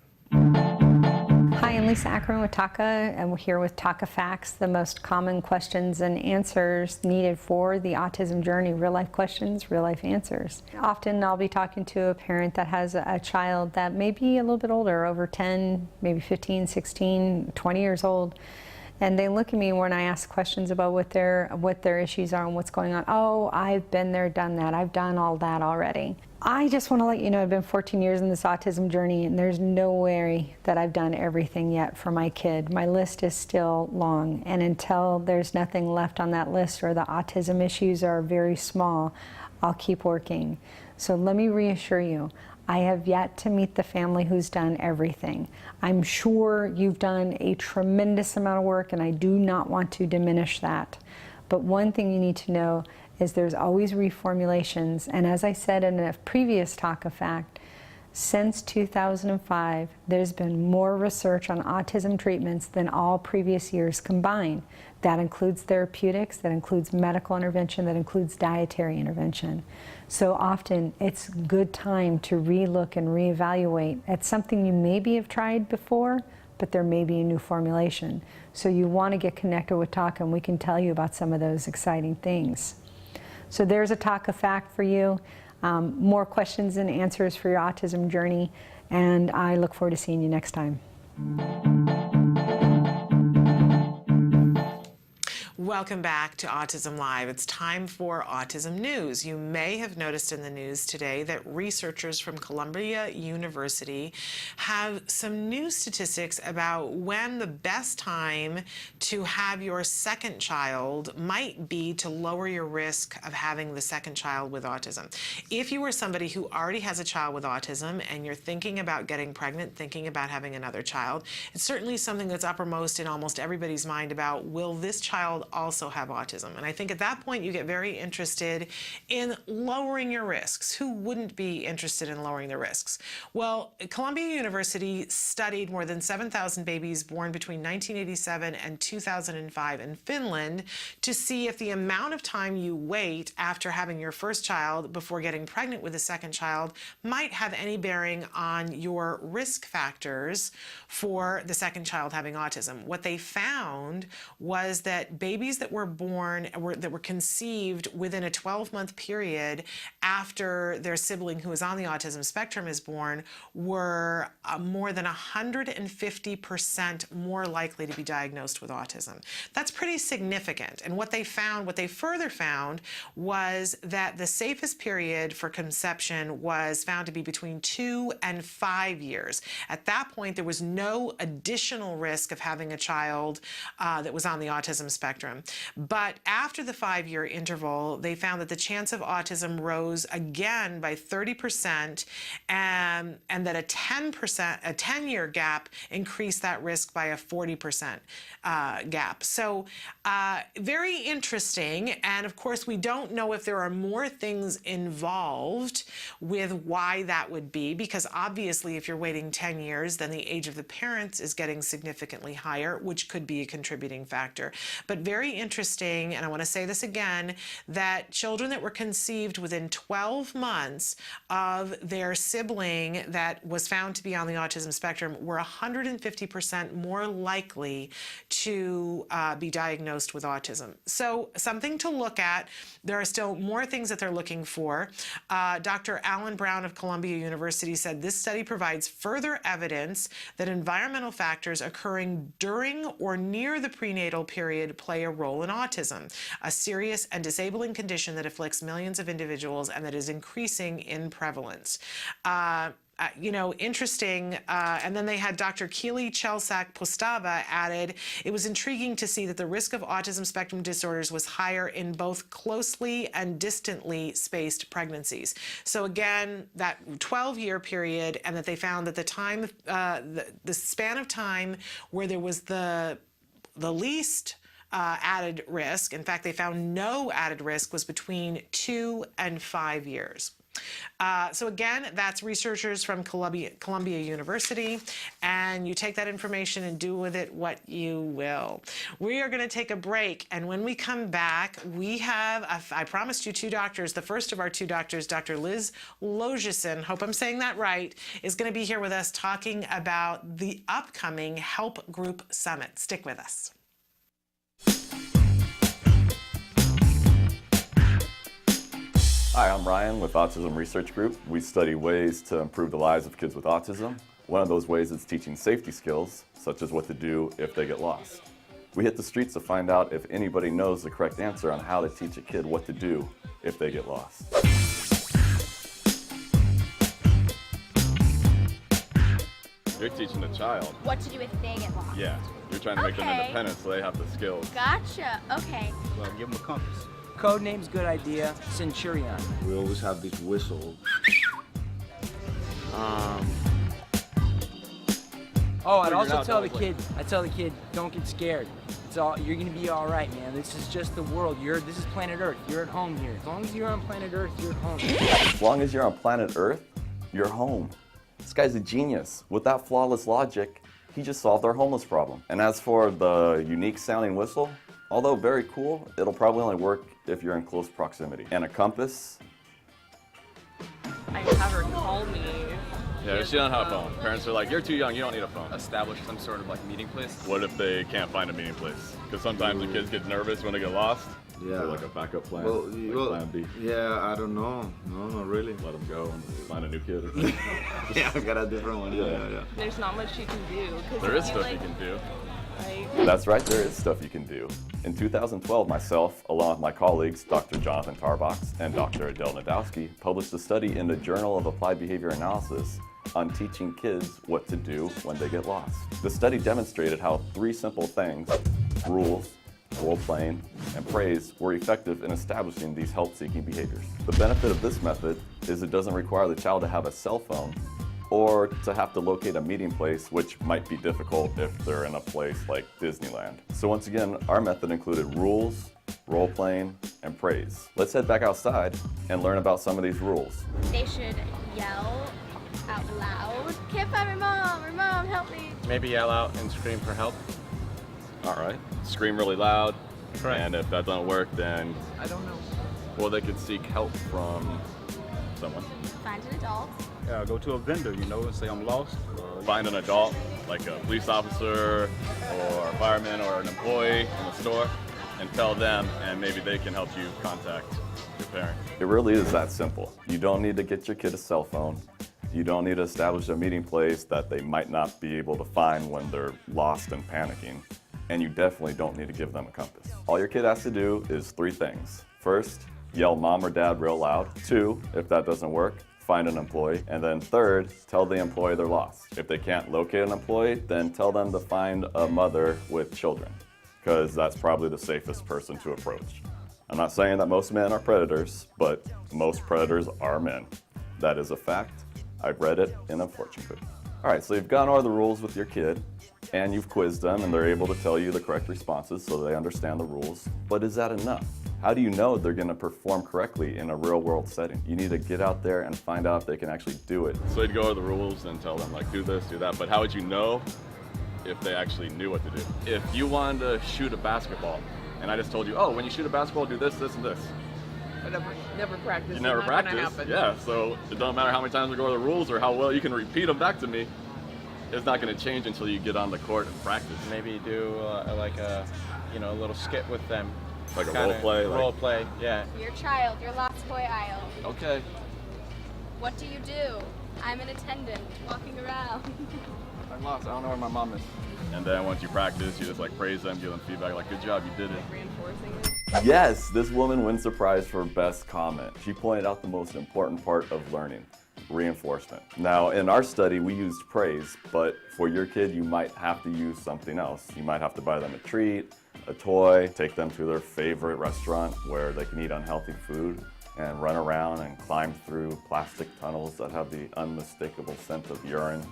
Hi, I'm Lisa Ackerman with TACA, and we're here with TACA Facts, the most common questions and answers needed for the autism journey. Real life questions, real life answers. Often I'll be talking to a parent that has a child that may be a little bit older, over 10, maybe 15, 16, 20 years old. And they look at me when I ask questions about what their issues are and what's going on. Oh, I've been there, done that. I've done all that already. I just want to let you know I've been 14 years in this autism journey, and there's no way that I've done everything yet for my kid. My list is still long, and until there's nothing left on that list or the autism issues are very small, I'll keep working. So let me reassure you, I have yet to meet the family who's done everything. I'm sure you've done a tremendous amount of work, and I do not want to diminish that. But one thing you need to know is there's always reformulations. And as I said in a previous Talk of Fact, since 2005, there's been more research on autism treatments than all previous years combined. That includes therapeutics, that includes medical intervention, that includes dietary intervention. So often it's a good time to relook and reevaluate at something you maybe have tried before, but there may be a new formulation. So you want to get connected with TACA, and we can tell you about some of those exciting things. So there's a TACA fact for you. More questions and answers for your autism journey, and I look forward to seeing you next time. Welcome back to Autism Live. It's time for Autism News. You may have noticed in the news today that researchers from Columbia University have some new statistics about when the best time to have your second child might be to lower your risk of having the second child with autism. If you are somebody who already has a child with autism and you're thinking about getting pregnant, thinking about having another child, it's certainly something that's uppermost in almost everybody's mind about, will this child also have autism? And I think at that point you get very interested in lowering your risks. Who wouldn't be interested in lowering their risks? Well, Columbia University studied more than 7,000 babies born between 1987 and 2005 in Finland to see if the amount of time you wait after having your first child before getting pregnant with a second child might have any bearing on your risk factors for the second child having autism. What they found was that babies babies that were born, that were conceived within a 12-month period after their sibling who is on the autism spectrum is born were more than 150% more likely to be diagnosed with autism. That's pretty significant. And what they further found was that the safest period for conception was found to be between 2 and 5 years. At that point, there was no additional risk of having a child that was on the autism spectrum. But after the 5-year interval, they found that the chance of autism rose again by 30%, and that a 10-year gap increased that risk by a 40% gap. So very interesting. And of course, we don't know if there are more things involved with why that would be, because obviously if you're waiting 10 years, then the age of the parents is getting significantly higher, which could be a contributing factor. But very interesting, and I want to say this again, that children that were conceived within 12 months of their sibling that was found to be on the autism spectrum were 150% more likely to be diagnosed with autism. So something to look at. There are still more things that they're looking for. Dr. Alan Brown of Columbia University said this study provides further evidence that environmental factors occurring during or near the prenatal period play a role in autism, a serious and disabling condition that afflicts millions of individuals and that is increasing in prevalence. Interesting. And then they had Dr. Keely Chelsak-Postava added, it was intriguing to see that the risk of autism spectrum disorders was higher in both closely and distantly spaced pregnancies. So again, that 12-year period, and that they found that the time, the span of time where there was the least added risk, in fact, they found no added risk, was between 2 and 5 years. So again, that's researchers from Columbia University, and you take that information and do with it what you will. We are going to take a break, and when we come back, we have, I promised you 2 doctors. The first of our 2 doctors, Dr. Liz Logison, hope I'm saying that right, is going to be here with us talking about the upcoming Help Group Summit. Stick with us. Hi, I'm Ryan with Autism Research Group. We study ways to improve the lives of kids with autism. One of those ways is teaching safety skills, such as what to do if they get lost. We hit the streets to find out if anybody knows the correct answer on how to teach a kid what to do if they get lost. You're teaching a child what to do if they get lost. Yeah, you're trying to make them independent so they have the skills. Gotcha. Okay. Well, give them a compass. Code name's good idea. Centurion. We always have this whistle. Oh, I'd also tell the kid, don't get scared. You're gonna be all right, man. This is just the world. This is planet Earth. You're at home here. As long as you're on planet Earth, you're at home. As long as you're on planet Earth, you're home. This guy's a genius. With that flawless logic, he just solved our homeless problem. And as for the unique sounding whistle, although very cool, it'll probably only work if you're in close proximity. And a compass? I have her call me. Yeah, she doesn't have a phone. Parents are like, you're too young, you don't need a phone. Establish some sort of meeting place. What if they can't find a meeting place? Because sometimes the kids get nervous when they get lost. Yeah. So like a backup plan, Well, plan B. Yeah, I don't know. No, not really. Let them go and find a new kid. Yeah, I've got a different one. Yeah. There's not much you can do. There is stuff you can do. That's right, there is stuff you can do. In 2012, myself, along with my colleagues, Dr. Jonathan Tarbox and Dr. Adele Nadowski, published a study in the Journal of Applied Behavior Analysis on teaching kids what to do when they get lost. The study demonstrated how 3 simple things, rules, role-playing, and praise, were effective in establishing these help-seeking behaviors. The benefit of this method is it doesn't require the child to have a cell phone or to have to locate a meeting place, which might be difficult if they're in a place like Disneyland. So once again, our method included rules, role-playing, and praise. Let's head back outside and learn about some of these rules. They should yell out loud. Can't find my mom, help me. Maybe yell out and scream for help. All right, scream really loud. Correct. And if that doesn't work, then, I don't know. well, they could seek help from someone. Find an adult. Yeah, go to a vendor, and say I'm lost. Find an adult, like a police officer or a fireman or an employee in the store. and tell them, and maybe they can help you contact your parent. It really is that simple. You don't need to get your kid a cell phone. You don't need to establish a meeting place that they might not be able to find when they're lost and panicking. And you definitely don't need to give them a compass. All your kid has to do is 3 things. First, yell mom or dad real loud. 2, if that doesn't work, find an employee. And then 3rd, tell the employee they're lost. If they can't locate an employee, then tell them to find a mother with children, because that's probably the safest person to approach. I'm not saying that most men are predators, but most predators are men. That is a fact. I've read it in a fortune cookie. All right, so you've gone over the rules with your kid, and you've quizzed them, and they're able to tell you the correct responses so they understand the rules. But is that enough? How do you know they're going to perform correctly in a real-world setting? You need to get out there and find out if they can actually do it. So you'd go over the rules and tell them, like, do this, do that, but how would you know if they actually knew what to do? If you wanted to shoot a basketball, and I just told you, oh, when you shoot a basketball, do this, this, and this. I never practiced. You never practiced? Yeah, so it doesn't matter how many times we go over the rules or how well you can repeat them back to me. It's not going to change until you get on the court and practice. Maybe do like a, a little skit with them. Like a role play? Role play, yeah. Your child, your lost boy aisle. Okay. What do you do? I'm an attendant, walking around. I'm lost, I don't know where my mom is. And then once you practice, you just like praise them, give them feedback, like, good job, you did it. Reinforcing it. Yes, this woman wins the prize for best comment. She pointed out the most important part of learning, reinforcement. Now, in our study, we used praise, but for your kid, you might have to use something else. You might have to buy them a treat, a toy, take them to their favorite restaurant where they can eat unhealthy food and run around and climb through plastic tunnels that have the unmistakable scent of urine,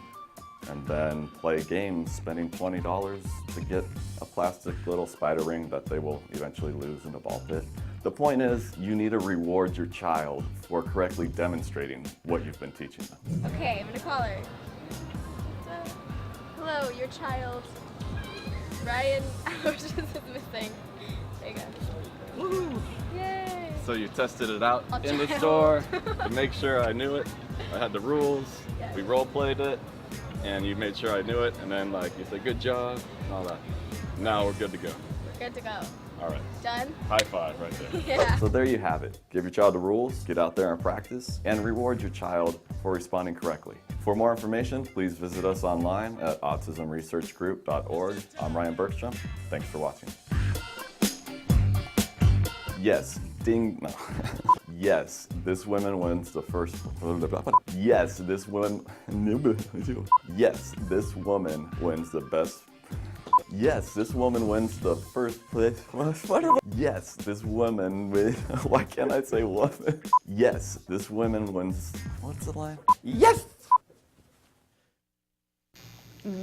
and then play games spending $20 to get a plastic little spider ring that they will eventually lose in a ball pit. The point is, you need to reward your child for correctly demonstrating what you've been teaching them. Okay, I'm gonna call her. Hello, your child, Ryan Ouch is missing. There you go. Woohoo! Yay! So you tested it out I'll in the try. store to make sure I knew it. I had the rules, Yes. we role played it, and you made sure I knew it, and then like you said, good job, and all that. Now we're good to go. We're good to go. All right. Done? High five right there. Yeah. So there you have it. Give your child the rules, get out there and practice, and reward your child for responding correctly. For more information, please visit us online at autismresearchgroup.org. I'm Ryan Bergstrom. Thanks for watching. Yes, ding. No. Yes, this woman wins the first. Yes, this woman. Yes, this woman wins the best. Yes, this woman wins the first place. Yes, this woman wins. Why can't I say woman? Yes, this woman wins. What's the line? Yes!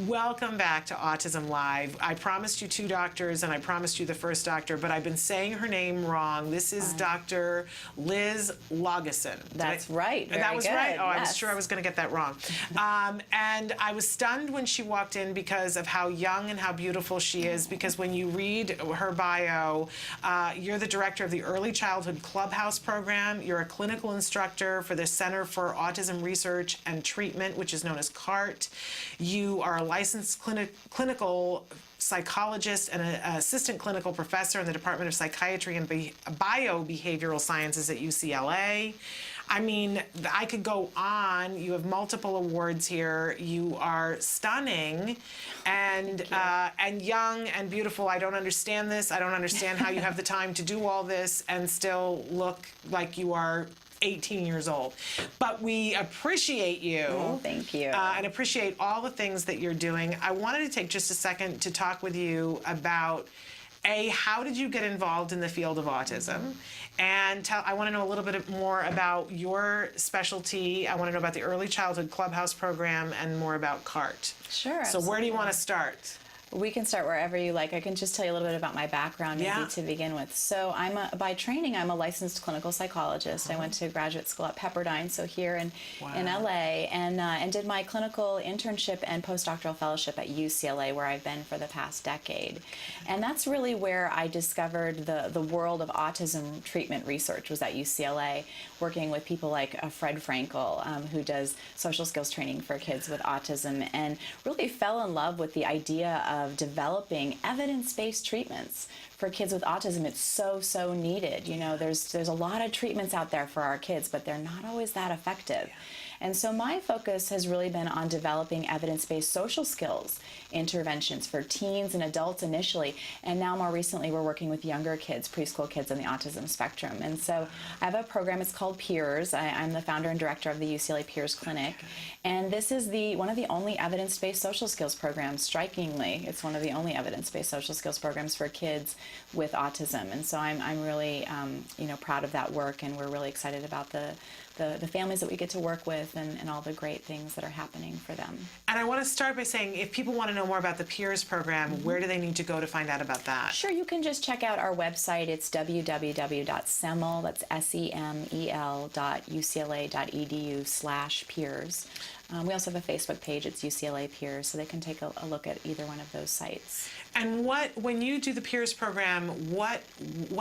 Welcome back to Autism Live. I promised you 2 doctors and I promised you the first doctor, but I've been saying her name wrong. This is Dr. Liz Lageson. That's right. Very that was good. right? Oh, I was Yes. sure I was going to get that wrong. And I was stunned when she walked in because of how young and how beautiful she is, because when you read her bio, you're the director of the Early Childhood Clubhouse program. You're a clinical instructor for the Center for Autism Research and Treatment, which is known as CART. You are a licensed clinical psychologist and an assistant clinical professor in the Department of Psychiatry and Biobehavioral Sciences at UCLA. I mean, I could go on. You have multiple awards here. You are stunning and young and beautiful. I don't understand this. I don't understand how you have the time to do all this and still look like you are 18 years old. But we appreciate you. Oh, thank you. And appreciate all the things that you're doing. I wanted to take just a second to talk with you about, how did you get involved in the field of autism? And I want to know a little bit more about your specialty. I want to know about the Early Childhood Clubhouse program and more about CART. Sure. So where do you want to start? We can start wherever you like. I can just tell you a little bit about my background maybe to begin with. So by training, I'm a licensed clinical psychologist. I went to graduate school at Pepperdine, so here in LA, and did my clinical internship and postdoctoral fellowship at UCLA, where I've been for the past decade. And that's really where I discovered the world of autism treatment research, was at UCLA, working with people like Fred Frankel, who does social skills training for kids with autism, and really fell in love with the idea of of developing evidence-based treatments for kids with autism. It's so needed. You know, there's a lot of treatments out there for our kids, but they're not always that effective. And so my focus has really been on developing evidence-based social skills interventions for teens and adults initially, and now more recently we're working with younger kids, preschool kids on the autism spectrum. And so I have a program, it's called Peers. I'm the founder and director of the UCLA Peers Clinic, and this is one of the only evidence-based social skills programs. Strikingly, it's one of the only evidence-based social skills programs for kids with autism. And so I'm really proud of that work, and we're really excited about the families that we get to work with and all the great things that are happening for them. And I want to start by saying, if people want to know more about the Peers program, where do they need to go to find out about that? Sure, you can just check out our website. It's www.semel, that's semel.ucla.edu/peers. We also have a Facebook page, it's UCLA Peers, so they can take a look at either one of those sites. And when you do the Peers program, what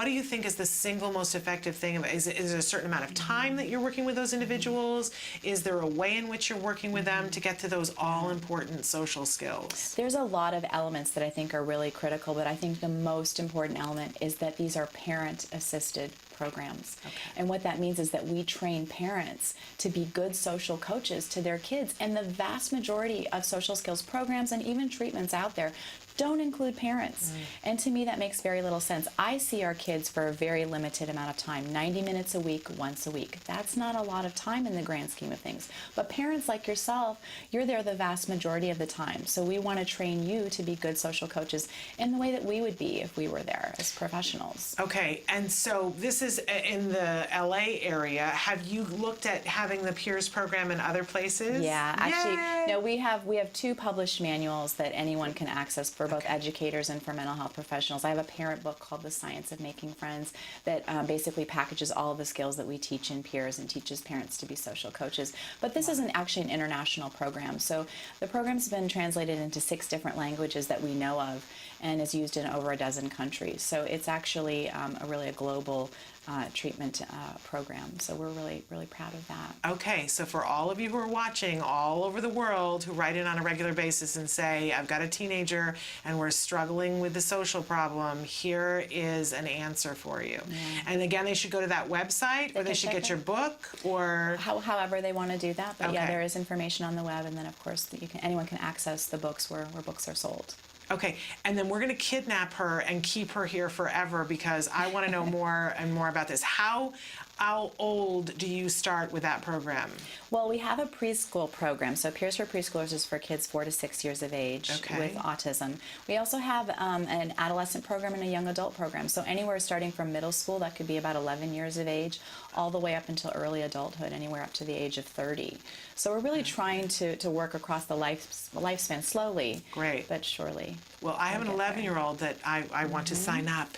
do you think is the single most effective thing? Is it a certain amount of time that you're working with those individuals? Is there a way in which you're working with them to get to those all-important social skills? There's a lot of elements that I think are really critical, but I think the most important element is that these are parent-assisted programs. Okay. And what that means is that we train parents to be good social coaches to their kids. And the vast majority of social skills programs and even treatments out there don't include parents. And to me, that makes very little sense. I see our kids for a very limited amount of time, 90 minutes a week, once a week. That's not a lot of time in the grand scheme of things. But parents like yourself, you're there the vast majority of the time. So we want to train you to be good social coaches in the way that we would be if we were there as professionals. Okay, and so this is in the LA area. Have you looked at having the Peers program in other places? Yeah, actually, no, we have 2 published manuals that anyone can access for both educators and for mental health professionals. I have a parent book called The Science of Making Friends that basically packages all of the skills that we teach in Peers and teaches parents to be social coaches. But this is actually an international program. So the program's been translated into 6 different languages that we know of and is used in over a dozen countries. So it's actually really a global treatment program. So we're really, really proud of that. Okay, so for all of you who are watching all over the world who write in on a regular basis and say, I've got a teenager and we're struggling with the social problem, here is an answer for you. Yeah. And again, they should go to that website, or they should get your book, or however they want to do that. But yeah, there is information on the web, and then of course anyone can access the books where books are sold. Okay, and then we're going to kidnap her and keep her here forever, because I want to know more and more about this. How old do you start with that program? Well, we have a preschool program. So Peers for Preschoolers is for kids 4 to 6 years of age with autism. We also have an adolescent program and a young adult program. So anywhere starting from middle school, that could be about 11 years of age, all the way up until early adulthood, anywhere up to the age of 30. So we're really trying to work across the lifespan slowly, but surely. Well, I have an 11-year-old that I want to sign up,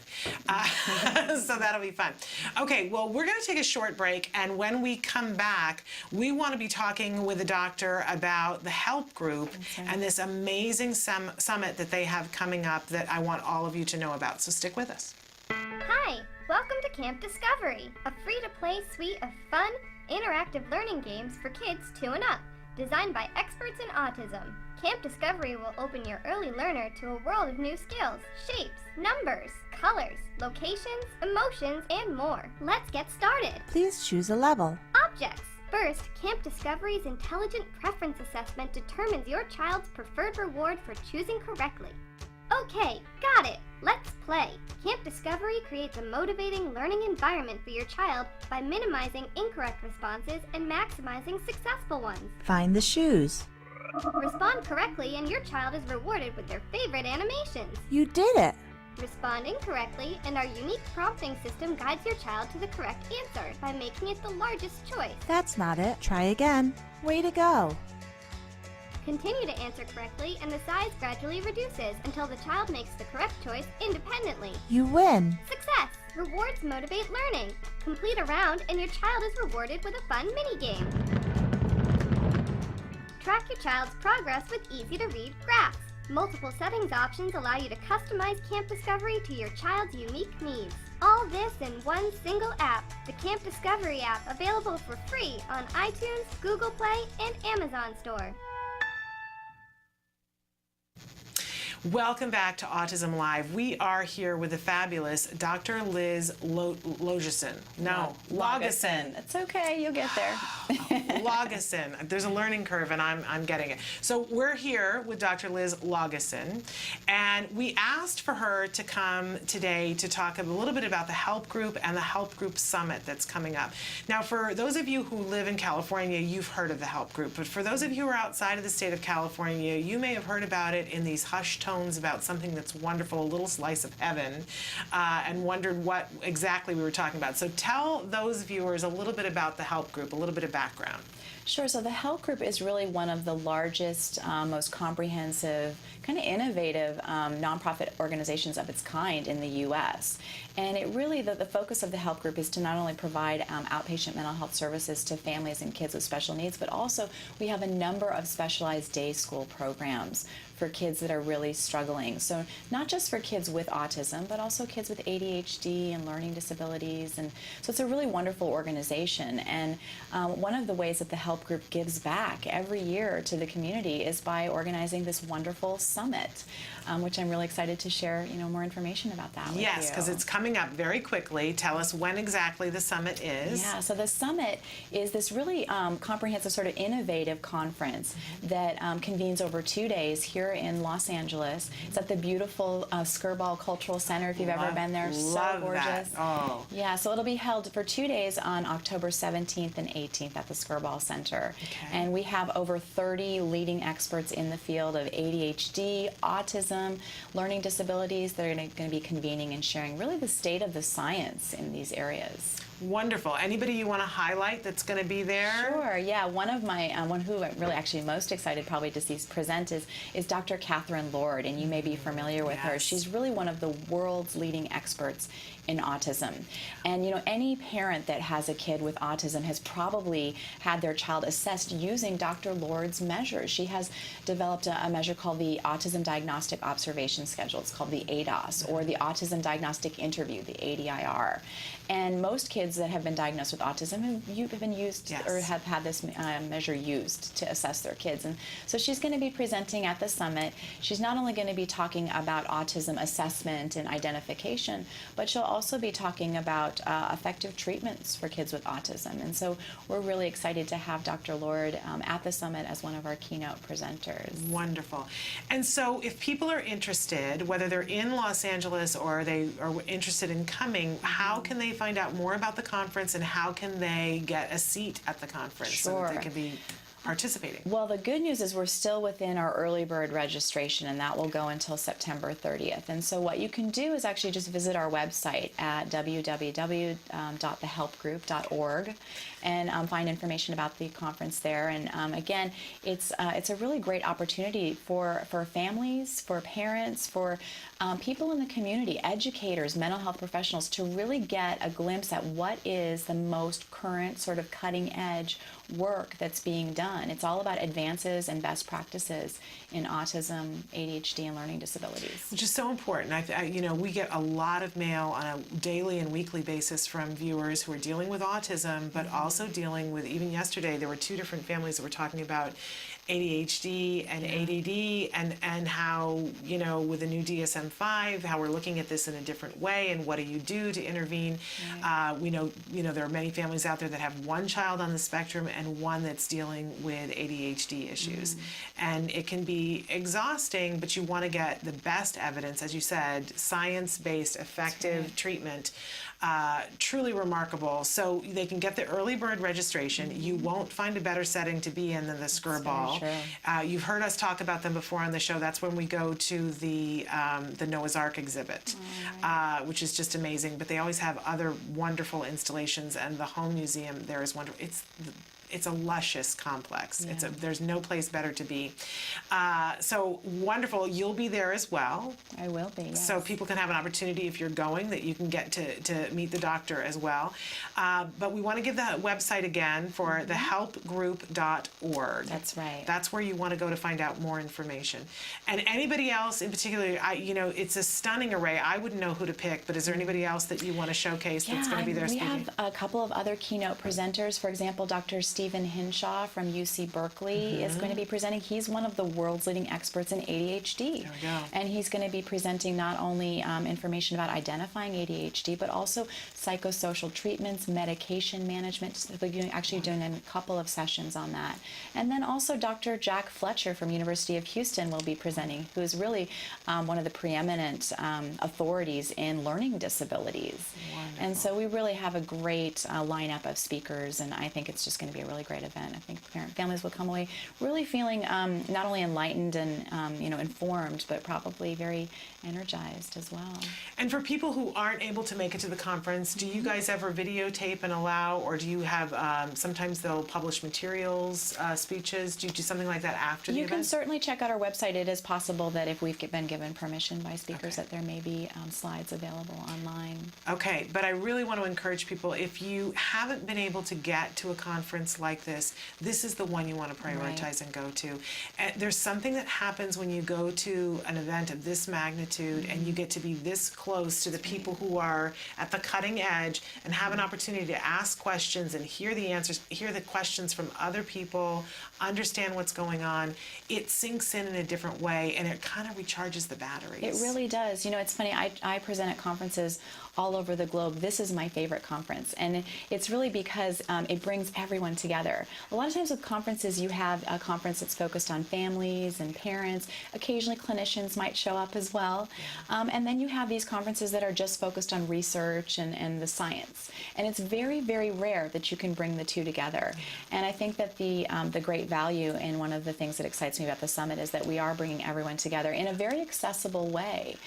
so that'll be fun. Okay, well, we're going to take a short break, and when we come back, we want to be talking with the doctor about the help group and this amazing summit that they have coming up that I want all of you to know about. So stick with us. Hi, welcome to Camp Discovery, a free-to-play suite of fun, interactive learning games for kids 2 and up, designed by experts in autism. Camp Discovery will open your early learner to a world of new skills, shapes, numbers, colors, locations, emotions, and more. Let's get started. Please choose a level. Objects. First, Camp Discovery's Intelligent Preference Assessment determines your child's preferred reward for choosing correctly. Okay, got it. Let's play. Camp Discovery creates a motivating learning environment for your child by minimizing incorrect responses and maximizing successful ones. Find the shoes. Respond correctly and your child is rewarded with their favorite animations. You did it. Respond incorrectly and our unique prompting system guides your child to the correct answer by making it the largest choice. That's not it. Try again. Way to go. Continue to answer correctly and the size gradually reduces until the child makes the correct choice independently. You win. Success! Rewards motivate learning. Complete a round and your child is rewarded with a fun mini-game. Track your child's progress with easy-to-read graphs. Multiple settings options allow you to customize Camp Discovery to your child's unique needs. All this in one single app, the Camp Discovery app, available for free on iTunes, Google Play, and Amazon Store. Welcome back to Autism Live. We are here with the fabulous Dr. Liz Logeson. No, Logeson. It's okay, you'll get there. Logeson. There's a learning curve, and I'm getting it. So we're here with Dr. Liz Logeson, and we asked for her to come today to talk a little bit about the Help Group and the Help Group Summit that's coming up. Now, for those of you who live in California, you've heard of the Help Group, but for those of you who are outside of the state of California, you may have heard about it in these hushed tones about something that's wonderful, a little slice of heaven, and wondered what exactly we were talking about. So tell those viewers a little bit about the Help Group, a little bit of background. Sure. So the Help Group is really one of the largest, most comprehensive, kind of innovative nonprofit organizations of its kind in the U.S. And it really, the focus of the Help Group is to not only provide outpatient mental health services to families and kids with special needs, but also we have a number of specialized day school programs for kids that are really struggling. So not just for kids with autism, but also kids with ADHD and learning disabilities. And so it's a really wonderful organization. And one of the ways that the Help Group gives back every year to the community is by organizing this wonderful summit, which I'm really excited to share, more information about that with you. Yes, because it's coming up very quickly. Tell us when exactly the summit is. Yeah, so the summit is this really comprehensive, sort of innovative conference that convenes over 2 days here in Los Angeles. It's at the beautiful Skirball Cultural Center, if you've ever been there. So gorgeous. That. Oh. Yeah, so it'll be held for 2 days on October 17th and 18th at the Skirball Center. Okay. And we have over 30 leading experts in the field of ADHD, autism, learning disabilities that are going to be convening and sharing really the state of the science in these areas. Wonderful. Anybody you want to highlight that's going to be there? Sure, yeah. One of my, one who I'm really actually most excited probably to see present is Dr. Catherine Lord, and you may be familiar with her. She's really one of the world's leading experts in autism. And any parent that has a kid with autism has probably had their child assessed using Dr. Lord's measures. She has developed a measure called the Autism Diagnostic Observation Schedule. It's called the ADOS, or the Autism Diagnostic Interview, the ADIR. And most kids that have been diagnosed with autism have been used or have had this measure used to assess their kids. And so she's going to be presenting at the summit. She's not only going to be talking about autism assessment and identification, but she'll also be talking about effective treatments for kids with autism. And so we're really excited to have Dr. Lord at the summit as one of our keynote presenters. Wonderful. And so if people are interested, whether they're in Los Angeles or they are interested in coming, how can they find out more about the conference, and how can they get a seat at the conference so that they can be participating? Well, the good news is we're still within our early bird registration, and that will go until September 30th. And so what you can do is actually just visit our website at www.thehelpgroup.org and find information about the conference there. And again, it's a really great opportunity for families, for parents, for people in the community, educators, mental health professionals, to really get a glimpse at what is the most current sort of cutting edge work that's being done. It's all about advances and best practices in autism, ADHD, and learning disabilities. Which is so important. We get a lot of mail on a daily and weekly basis from viewers who are dealing with autism, but also dealing with, even yesterday, there were 2 different families that were talking about ADHD and ADD, and how, with the new DSM-5, how we're looking at this in a different way, and what do you do to intervene? We know there are many families out there that have one child on the spectrum and one that's dealing with ADHD issues. And it can be exhausting, but you want to get the best evidence, as you said, science-based, effective treatment. Truly remarkable. So they can get the early bird registration. You won't find a better setting to be in than the Skirball. You've heard us talk about them before on the show. That's when we go to the Noah's Ark exhibit, which is just amazing. But they always have other wonderful installations, and the home museum there is wonderful. It's a luscious complex. Yeah. There's no place better to be. So wonderful. You'll be there as well. I will be, yes. So people can have an opportunity, if you're going, that you can get to meet the doctor as well. But we want to give the website again for thehelpgroup.org. That's right. That's where you want to go to find out more information. And anybody else in particular, it's a stunning array. I wouldn't know who to pick, but is there anybody else that you want to showcase that's going to be there speaking? We have a couple of other keynote presenters. For example, Dr. Steve Stephen Hinshaw from UC Berkeley is going to be presenting. He's one of the world's leading experts in ADHD. There we go. And he's going to be presenting not only information about identifying ADHD, but also psychosocial treatments, medication management. Actually doing a couple of sessions on that. And then also Dr. Jack Fletcher from University of Houston will be presenting, who is really one of the preeminent authorities in learning disabilities. Wonderful. And so we really have a great lineup of speakers, and I think it's just going to be a really great event. I think families will come away really feeling not only enlightened and informed, but probably very energized as well. And for people who aren't able to make it to the conference, do you guys ever videotape and allow, or do you have, sometimes they'll publish materials, speeches, do you do something like that after the You event? can certainly check out our website. It is possible that if we've been given permission by speakers that there may be slides available online. Okay, but I really want to encourage people, if you haven't been able to get to a conference like this, this is the one you want to prioritize and go to. And there's something that happens when you go to an event of this magnitude and you get to be this close to the people who are at the cutting edge and have an opportunity to ask questions and hear the answers, hear the questions from other people, understand what's going on. It sinks in a different way, and it kind of recharges the batteries. It really does. You know, it's funny, I present at conferences all over the globe. This is my favorite conference, and it's really because it brings everyone together. A lot of times with conferences, you have a conference that's focused on families and parents. Occasionally clinicians might show up as well. And then you have these conferences that are just focused on research and the science. And it's very, very rare that you can bring the two together. And I think that the great value, and one of the things that excites me about the summit, is that we are bringing everyone together in a very accessible way.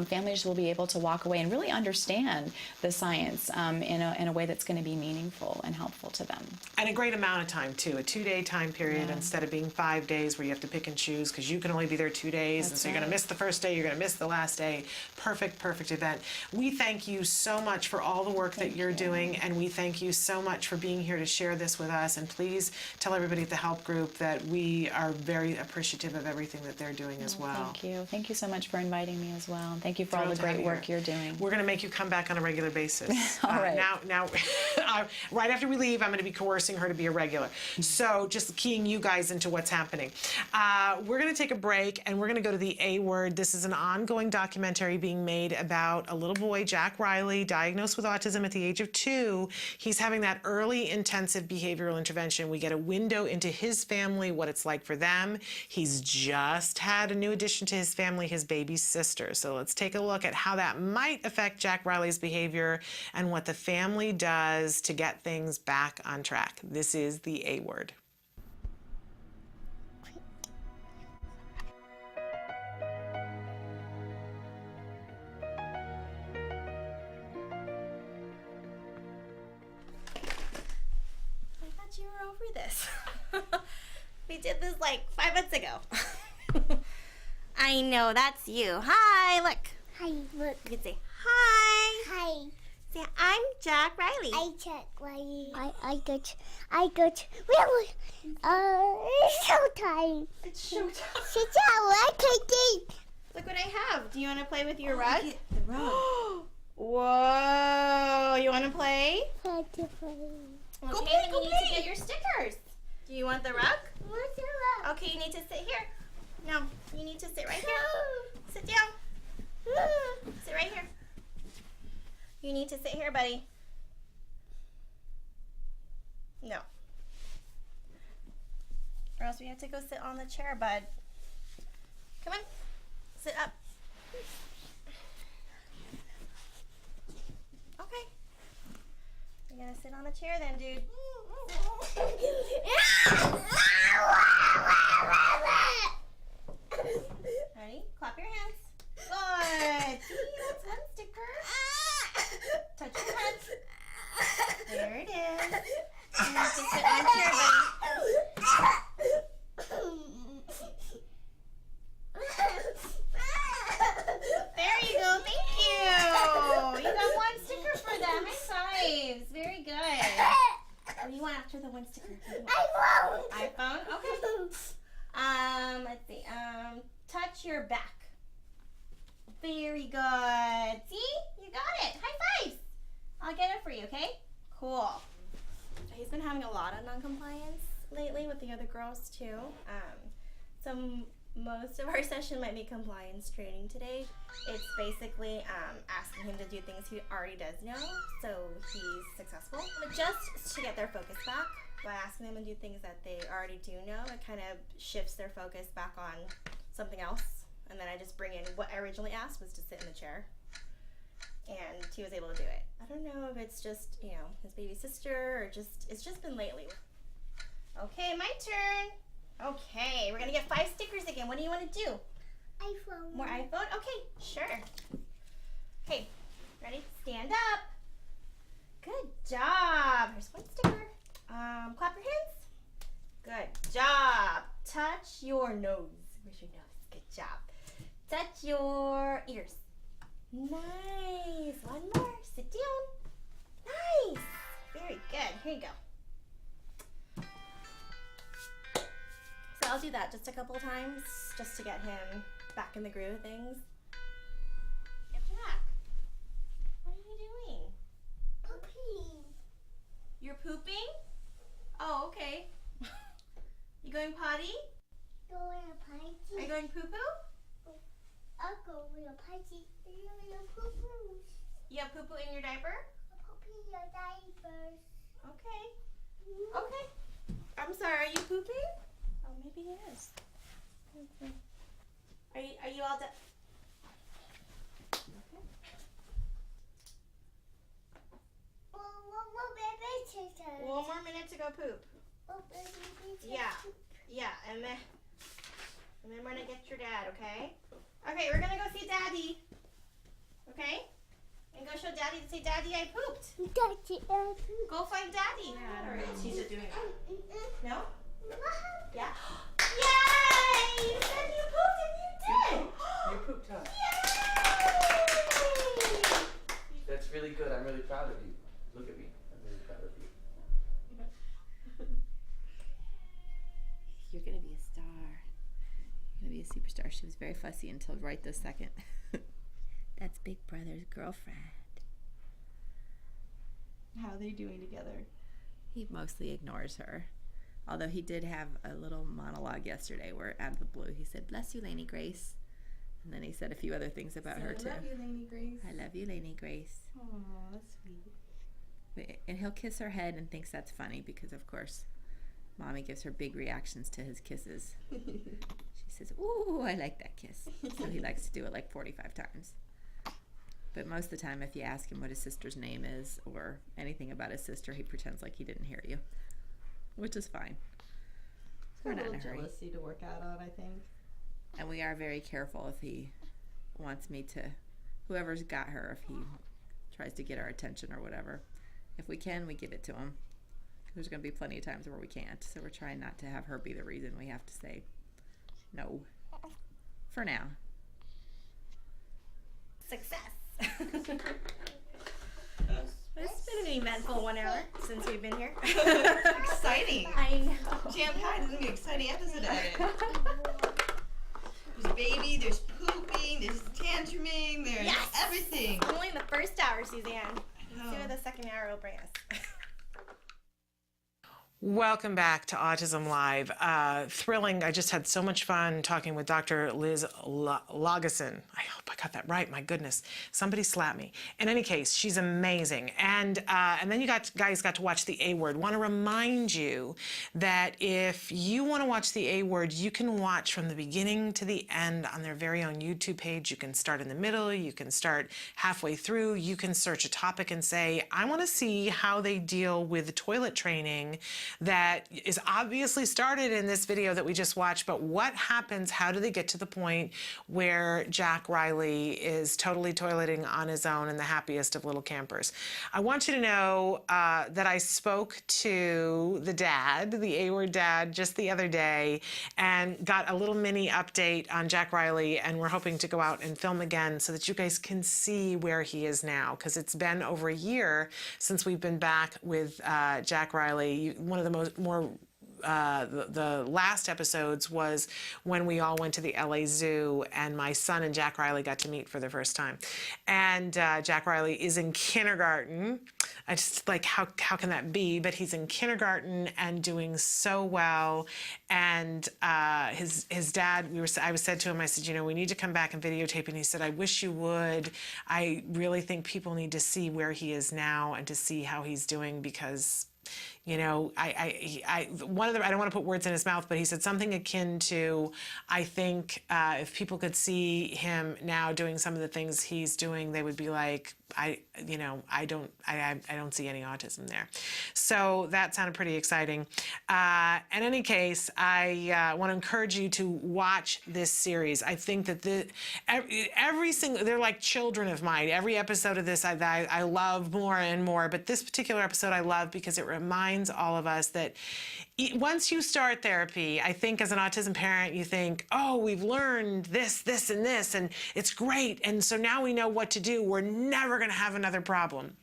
Families will be able to walk away and really understand the science in a way that's going to be meaningful and helpful to them. And a great amount of time, too. A 2-day time period instead of being 5 days where you have to pick and choose because you can only be there 2 days. And so you're going to miss the first day, you're going to miss the last day. Perfect, perfect event. We thank you so much for all the work that you're doing, and we thank you so much for being here to share this with us. And please tell everybody at the help group that we are very appreciative of everything that they're doing as well. Thank you. Thank you so much for inviting me as well. Thank you for all the great work you're doing. We're going to make you come back on a regular basis. All right. Now, right after we leave, I'm going to be coercing her to be a regular. So just keying you guys into what's happening. We're going to take a break, and we're going to go to the A Word. This is an ongoing documentary being made about a little boy, Jack Riley, diagnosed with autism at the age of 2. He's having that early intensive behavioral intervention. We get a window into his family, what it's like for them. He's just had a new addition to his family, his baby sister. So let's take a look at how that might affect Jack Riley's behavior and what the family does to get things back on track. This is the A Word. I thought you were over this. We did this like 5 months ago. I know, that's you. Hi, look. Hi, look. You can say hi. Hi. Say, I'm Jack Riley. I'm Jack Riley. I got, it's showtime. It's showtime. Sit down, I can't eat. Look what I have. Do you want to play with your rug? The rug. Whoa, you want to play? Go play, Okay, then you need to get your stickers. Do you want the rug? Where's the rug? Okay, you need to sit here. No, you need to sit right here. Sit down. Sit right here. You need to sit here, buddy. No. Or else we have to go sit on the chair, bud. Come on. Sit up. Okay. You're gonna sit on the chair then, dude. Ready? Clap your hands. Good. See, that's one sticker. Touch your head. There it is. And you can sit on the chair, There you go. Thank you. You got one sticker for that. High fives. Very good. What do you want after the one sticker? iPhone. iPhone? Okay. Let's see. Touch your back. Very good. See? You got it. High fives. I'll get it for you, okay? Cool. He's been having a lot of non-compliance lately with the other girls too. Most of our session might be compliance training today. It's basically asking him to do things he already does know, so he's successful. But just to get their focus back, by asking them to do things that they already do know, it kind of shifts their focus back on something else. And then I just bring in what I originally asked was to sit in the chair. And he was able to do it. I don't know if it's just, you know, his baby sister or it's just been lately. Okay, my turn. Okay, we're gonna get 5 stickers again. What do you want to do? iPhone. More iPhone? Okay, sure. Okay, ready? Stand up. Good job. Here's 1 sticker. Clap your hands. Good job. Touch your nose. Where's your nose? Good job. Touch your ears. Nice. 1 more. Sit down. Nice. Very good. Here you go. So I'll do that just a couple times just to get him back in the groove of things. Jack, what are you doing? Pooping. You're pooping? Oh, okay. You going potty? Going a party. Are you going poo-poo? I'll go with a party. Poo-poo. You have poo-poo in your diaper? Pooping your diapers. Okay. Okay. I'm sorry, are you pooping? Oh, maybe it is. Are you all done? Okay. One more minute to go poop. Yeah. Yeah, and then we're gonna get your dad, okay? Okay, we're gonna go see Daddy. Okay? And go show Daddy to say, Daddy, I pooped. Daddy, I pooped. Go find Daddy. Yeah, or is he just doing that? No? Yeah. Yay! You said you pooped and you did! You pooped, huh? Yay! That's really good. I'm really proud of you. Look at me. I'm really proud of you. You're gonna be a star. You're gonna be a superstar. She was very fussy until right this second. That's Big Brother's girlfriend. How are they doing together? He mostly ignores her. Although he did have a little monologue yesterday where out of the blue he said, "Bless you, Lainey Grace." And then he said a few other things about her too. I love you, Lainey Grace. I love you, Lainey Grace. Oh, that's sweet. And he'll kiss her head and thinks that's funny because, of course, Mommy gives her big reactions to his kisses. She says, "Ooh, I like that kiss." So he likes to do it like 45 times. But most of the time, if you ask him what his sister's name is or anything about his sister, he pretends like he didn't hear you, which is fine. We're not in a hurry. Jealousy to work out on, I think. And we are very careful if he wants me to, whoever's got her, if he tries to get our attention or whatever. If we can, we give it to him. There's going to be plenty of times where we can't, so we're trying not to have her be the reason we have to say no. For now. Success. It's been an eventful 1 hour since we've been here. Exciting. I know. Jam-packed. This is going to be an exciting episode ahead. There's baby, there's pooping, there's tantruming, there's everything. It's only the first hour, Suzanne. I know. See what the second hour will bring us. Welcome back to Autism Live. Thrilling. I just had so much fun talking with Dr. Liz Lageson. I hope I got that right. My goodness. Somebody slap me. In any case, she's amazing. And then you guys got to watch the A Word. Want to remind you that if you want to watch the A Word, you can watch from the beginning to the end on their very own YouTube page. You can start in the middle. You can start halfway through. You can search a topic and say, I want to see how they deal with toilet training that is obviously started in this video that we just watched, but what happens, how do they get to the point where Jack Riley is totally toileting on his own and the happiest of little campers? I want you to know that I spoke to the dad, the A-word dad, just the other day and got a little mini update on Jack Riley, and we're hoping to go out and film again so that you guys can see where he is now, because it's been over a year since we've been back with Jack Riley. One of the more the last episodes was when we all went to the LA Zoo and my son and Jack Riley got to meet for the first time. And Jack Riley is in kindergarten. I just like, how can that be? But he's in kindergarten and doing so well. And his dad, I was said to him, I said, you know, we need to come back and videotape. And he said, I wish you would. I really think people need to see where he is now and to see how he's doing, because you know, I don't want to put words in his mouth, but he said something akin to, I think if people could see him now doing some of the things he's doing, they would be like, I don't see any autism there. So that sounded pretty exciting. In any case, I want to encourage you to watch this series. I think that every single, they're like children of mine. Every episode of this I love more and more, but this particular episode I love because it reminds all of us that once you start therapy, I think as an autism parent, you think, oh, we've learned this, this, and this, and it's great. And so now we know what to do. We're never going to have another problem.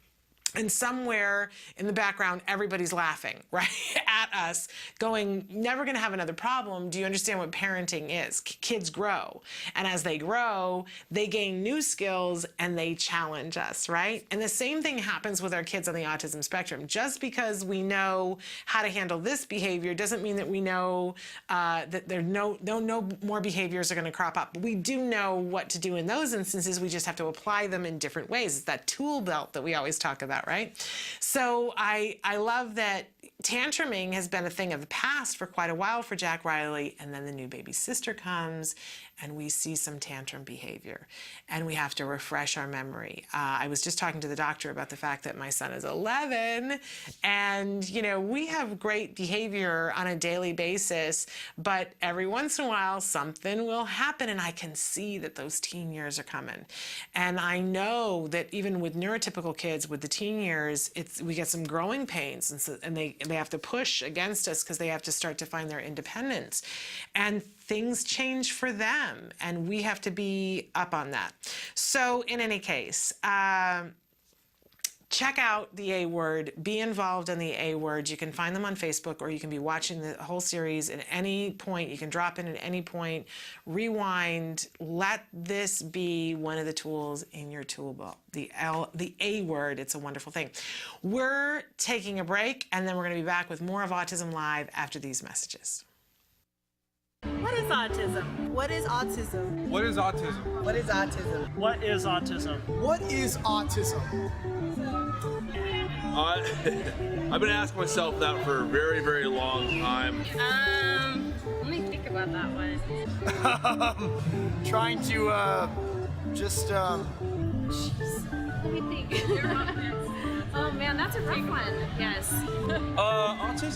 And somewhere in the background, everybody's laughing, right, at us, going, never going to have another problem. Do you understand what parenting is? Kids grow. And as they grow, they gain new skills and they challenge us, right? And the same thing happens with our kids on the autism spectrum. Just because we know how to handle this behavior doesn't mean that we know that there no more behaviors are going to crop up. We do know what to do in those instances. We just have to apply them in different ways. It's that tool belt that we always talk about, right? So I love that tantruming has been a thing of the past for quite a while for Jack Riley, and then the new baby sister comes and we see some tantrum behavior and we have to refresh our memory. I was just talking to the doctor about the fact that my son is 11 and, you know, we have great behavior on a daily basis, but every once in a while something will happen and I can see that those teen years are coming. And I know that even with neurotypical kids, with the teen years, we get some growing pains, and they have to push against us because they have to start to find their independence. And things change for them, and we have to be up on that. So in any case, check out the A Word, be involved in the A Word. You can find them on Facebook, or you can be watching the whole series at any point. You can drop in at any point, rewind, let this be one of the tools in your tool belt. The A Word, it's a wonderful thing. We're taking a break, and then we're going to be back with more of Autism Live after these messages. What is autism? What is autism? What is autism? What is autism? What is autism? What is autism? I've been asking myself that for a very, very long time. Let me think about that one. Trying to just Let me think. Oh man, that's a big one. Yes. Autism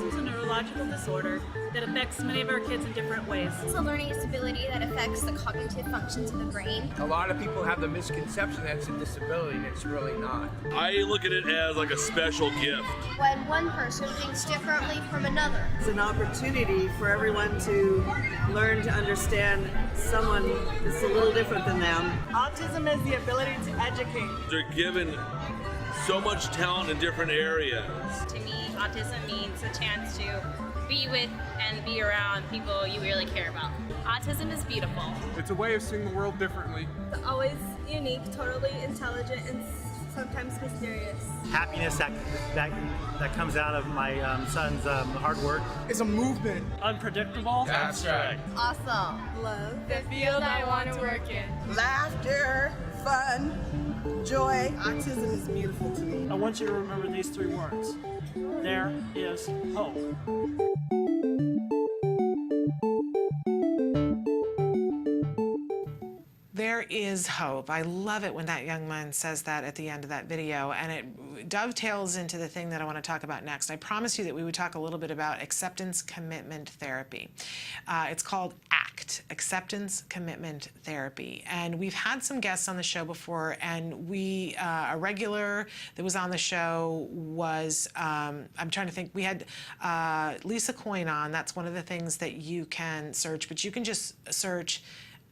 is a neurological disorder that affects many of our kids in different ways. It's a learning disability that affects the cognitive functions of the brain. A lot of people have the misconception that it's a disability, and it's really not. I look at it as like a special gift. When one person thinks differently from another. It's an opportunity for everyone to learn to understand someone that's a little different than them. Autism is the ability to educate. They're given so much talent in different areas. To me, autism means a chance to be with and be around people you really care about. Autism is beautiful. It's a way of seeing the world differently. It's always unique, totally intelligent, and sometimes mysterious. Happiness that comes out of my son's hard work. It's a movement. Unpredictable. Abstract. Awesome. Love. The field I want to work in. Laughter, fun, joy. Autism is beautiful to me. I want you to remember these three words. There is hope. There is hope. I love it when that young man says that at the end of that video, and it dovetails into the thing that I want to talk about next. I promised you that we would talk a little bit about acceptance commitment therapy. It's called ACT, Acceptance Commitment Therapy, and we've had some guests on the show before, and a regular that was on the show was, I'm trying to think, we had Lisa Coyne on. That's one of the things that you can search, but you can just search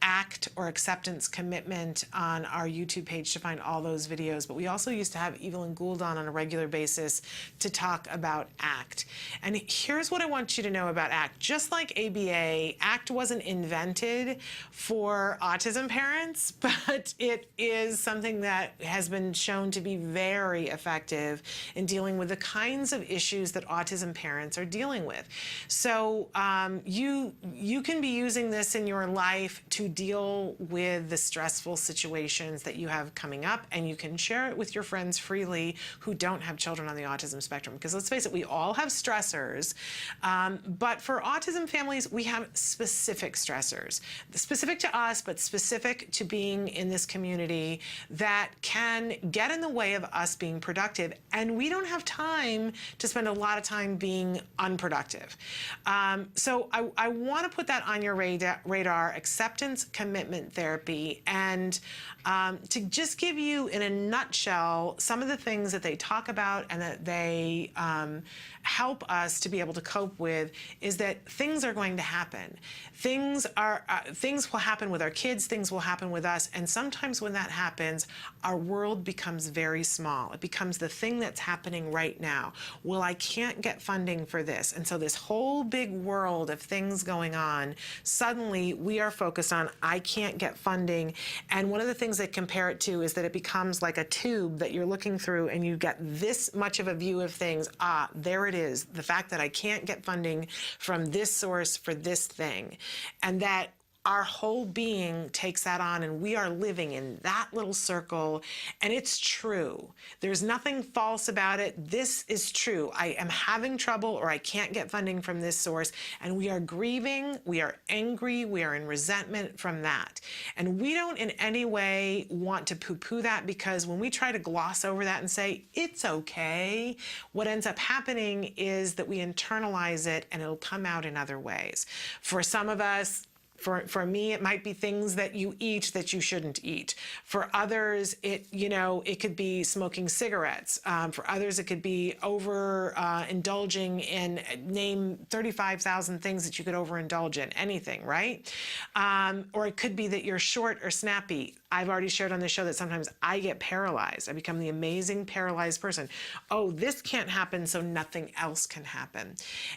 ACT or acceptance commitment on our YouTube page to find all those videos, but we also used to have Evelyn Gould on a regular basis to talk about ACT. And here's what I want you to know about ACT. Just like ABA, ACT wasn't invented for autism parents, but it is something that has been shown to be very effective in dealing with the kinds of issues that autism parents are dealing with. So you can be using this in your life to deal with the stressful situations that you have coming up, and you can share it with your friends freely who don't have children on the autism spectrum. Because let's face it, we all have stressors, but for autism families, we have specific stressors, specific to us, but specific to being in this community that can get in the way of us being productive, and we don't have time to spend a lot of time being unproductive. So I want to put that on your radar, acceptance commitment therapy, and to just give you in a nutshell some of the things that they talk about and that they help us to be able to cope with is that things are going to happen. Things will happen with our kids, things will happen with us, and sometimes when that happens, our world becomes very small. It becomes the thing that's happening right now. Well, I can't get funding for this. And so this whole big world of things going on, suddenly we are focused on, I can't get funding. And one of the things they compare it to is that it becomes like a tube that you're looking through and you get this much of a view of things. Ah, there it is. The fact that I can't get funding from this source for this thing. And that our whole being takes that on, and we are living in that little circle, and it's true. There's nothing false about it. This is true. I am having trouble, or I can't get funding from this source, and we are grieving, we are angry, we are in resentment from that. And we don't in any way want to poo-poo that, because when we try to gloss over that and say, it's okay, what ends up happening is that we internalize it, and it'll come out in other ways. For some of us, For me, it might be things that you eat that you shouldn't eat. For others, it could be smoking cigarettes. For others, it could be indulging in, name 35,000 things that you could overindulge in, anything, right? Or it could be that you're short or snappy. I've already shared on this show that sometimes I get paralyzed. I become the amazing paralyzed person. Oh, this can't happen, so nothing else can happen.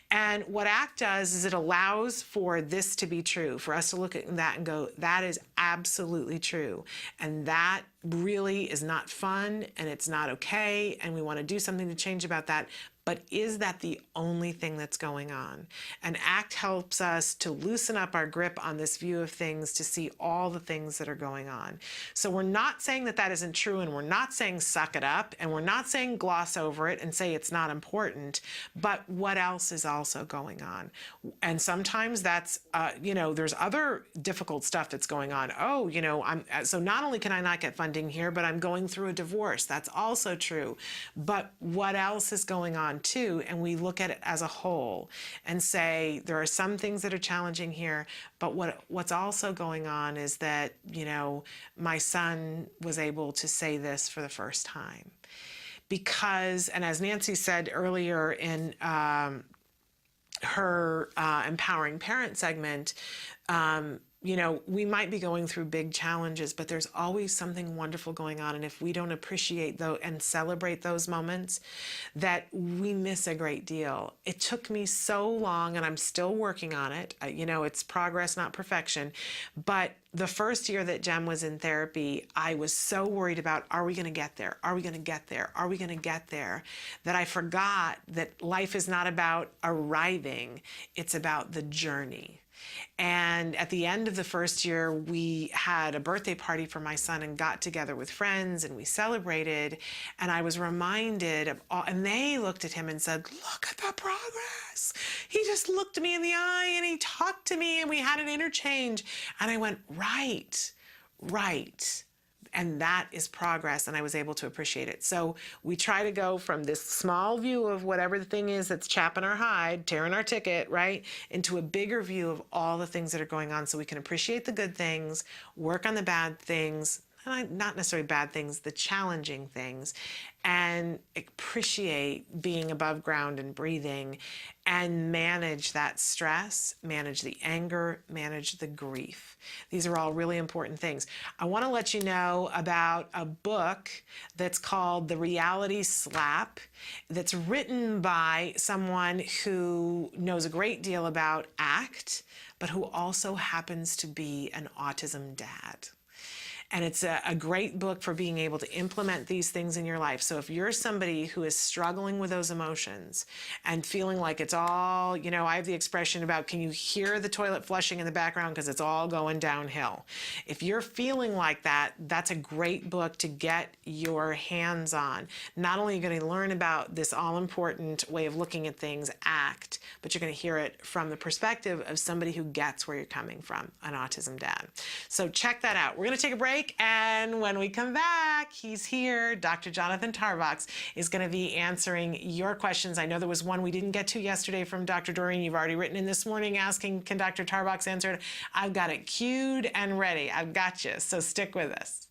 And what ACT does is it allows for this to be true, for us to look at that and go, that is absolutely true. And that really is not fun, and it's not okay, and we want to do something to change about that. But is that the only thing that's going on? And ACT helps us to loosen up our grip on this view of things, to see all the things that are going on. So we're not saying that that isn't true, and we're not saying suck it up, and we're not saying gloss over it and say it's not important, but what else is also going on? And sometimes that's, there's other difficult stuff that's going on. Oh, so not only can I not get funding here, but I'm going through a divorce. That's also true. But what else is going on too? And we look at it as a whole and say there are some things that are challenging here, but what's also going on is that my son was able to say this for the first time, because, and as Nancy said earlier in her empowering parent segment, we might be going through big challenges, but there's always something wonderful going on. And if we don't appreciate those and celebrate those moments, that we miss a great deal. It took me so long, and I'm still working on it. It's progress, not perfection. But the first year that Jem was in therapy, I was so worried about, are we going to get there? Are we going to get there? Are we going to get there? That I forgot that life is not about arriving. It's about the journey. And at the end of the first year, we had a birthday party for my son and got together with friends, and we celebrated. And I was reminded of all, and they looked at him and said, look at the progress. He just looked me in the eye and he talked to me and we had an interchange. And I went, right. And that is progress, and I was able to appreciate it. So we try to go from this small view of whatever the thing is that's chapping our hide, tearing our ticket, right, into a bigger view of all the things that are going on, so we can appreciate the good things, work on the bad things, not necessarily bad things, the challenging things, and appreciate being above ground and breathing, and manage that stress, manage the anger, manage the grief. These are all really important things. I want to let you know about a book that's called The Reality Slap, that's written by someone who knows a great deal about ACT, but who also happens to be an autism dad. And it's a great book for being able to implement these things in your life. So if you're somebody who is struggling with those emotions and feeling like it's all, I have the expression about, can you hear the toilet flushing in the background because it's all going downhill? If you're feeling like that, that's a great book to get your hands on. Not only are you going to learn about this all-important way of looking at things, ACT, but you're going to hear it from the perspective of somebody who gets where you're coming from, an autism dad. So check that out. We're going to take a break. And when we come back, he's here. Dr. Jonathan Tarbox is going to be answering your questions. I know there was one we didn't get to yesterday from Dr. Doreen. You've already written in this morning asking, can Dr. Tarbox answer it? I've got it queued and ready. I've got you. So stick with us.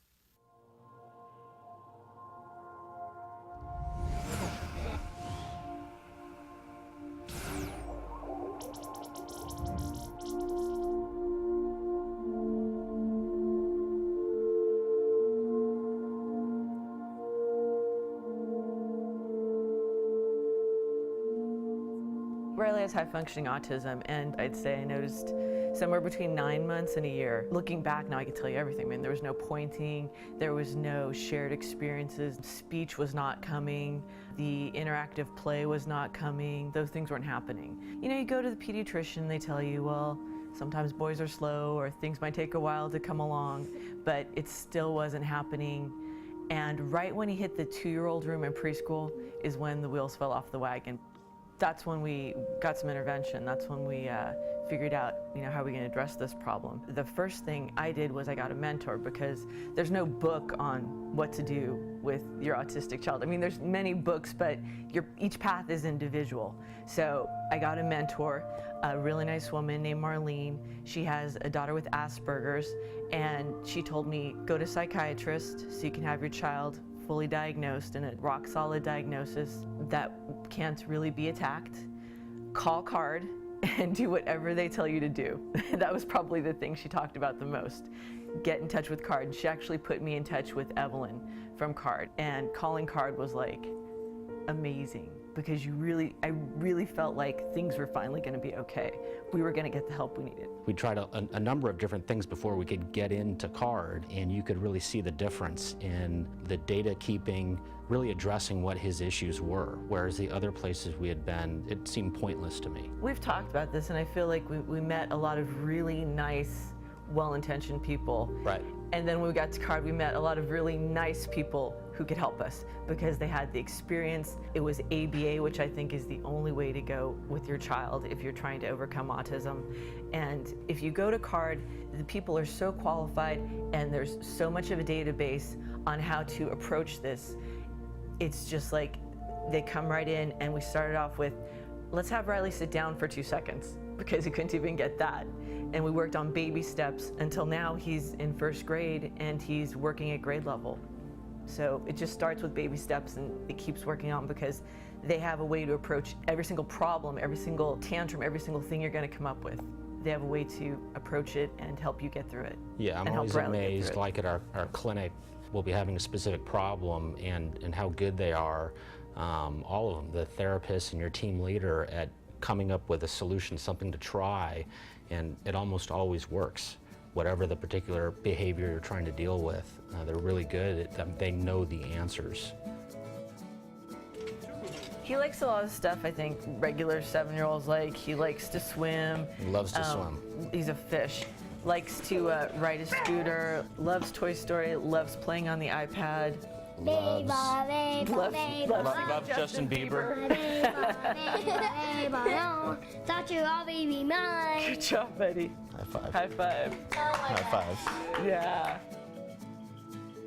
Riley has high-functioning autism, and I'd say I noticed somewhere between 9 months and a year. Looking back now, I can tell you everything. I mean, there was no pointing, there was no shared experiences, speech was not coming, the interactive play was not coming, those things weren't happening. You go to the pediatrician, they tell you, well, sometimes boys are slow or things might take a while to come along, but it still wasn't happening. And right when he hit the 2-year-old room in preschool is when the wheels fell off the wagon. That's when we got some intervention. That's when we figured out, how are we going to address this problem. The first thing I did was I got a mentor, because there's no book on what to do with your autistic child. I mean, there's many books, but each path is individual. So I got a mentor, a really nice woman named Marlene. She has a daughter with Asperger's, and she told me, go to a psychiatrist so you can have your child fully diagnosed and a rock-solid diagnosis that can't really be attacked. Call CARD and do whatever they tell you to do. That was probably the thing she talked about the most. Get in touch with CARD. She actually put me in touch with Evelyn from CARD, and calling CARD was like amazing, because I really felt like things were finally going to be okay. We were going to get the help we needed. We tried a number of different things before we could get into CARD, and you could really see the difference in the data keeping, really addressing what his issues were, whereas the other places we had been, it seemed pointless to me. We've talked about this, and I feel like we met a lot of really nice, well-intentioned people. Right. And then when we got to CARD, we met a lot of really nice people who could help us because they had the experience. It was ABA, which I think is the only way to go with your child if you're trying to overcome autism. And if you go to CARD, the people are so qualified, and there's so much of a database on how to approach this. It's just like they come right in, and we started off with, let's have Riley sit down for 2 seconds, because he couldn't even get that. And we worked on baby steps until now he's in 1st grade and he's working at grade level. So it just starts with baby steps, and it keeps working on, because they have a way to approach every single problem, every single tantrum, every single thing you're going to come up with. They have a way to approach it and help you get through it. Yeah, I'm always amazed, like at our clinic, we'll be having a specific problem, and how good they are, all of them, the therapist and your team leader, at coming up with a solution, something to try, and it almost always works. Whatever the particular behavior you're trying to deal with, they're really good at them. They know the answers. He likes a lot of stuff I think regular 7-year-olds like. He likes to swim. He loves to swim. He's a fish. Likes to ride a scooter, loves Toy Story, loves playing on the iPad. Loves Justin Bieber. Good job, buddy. High five. High five. High five. Yeah.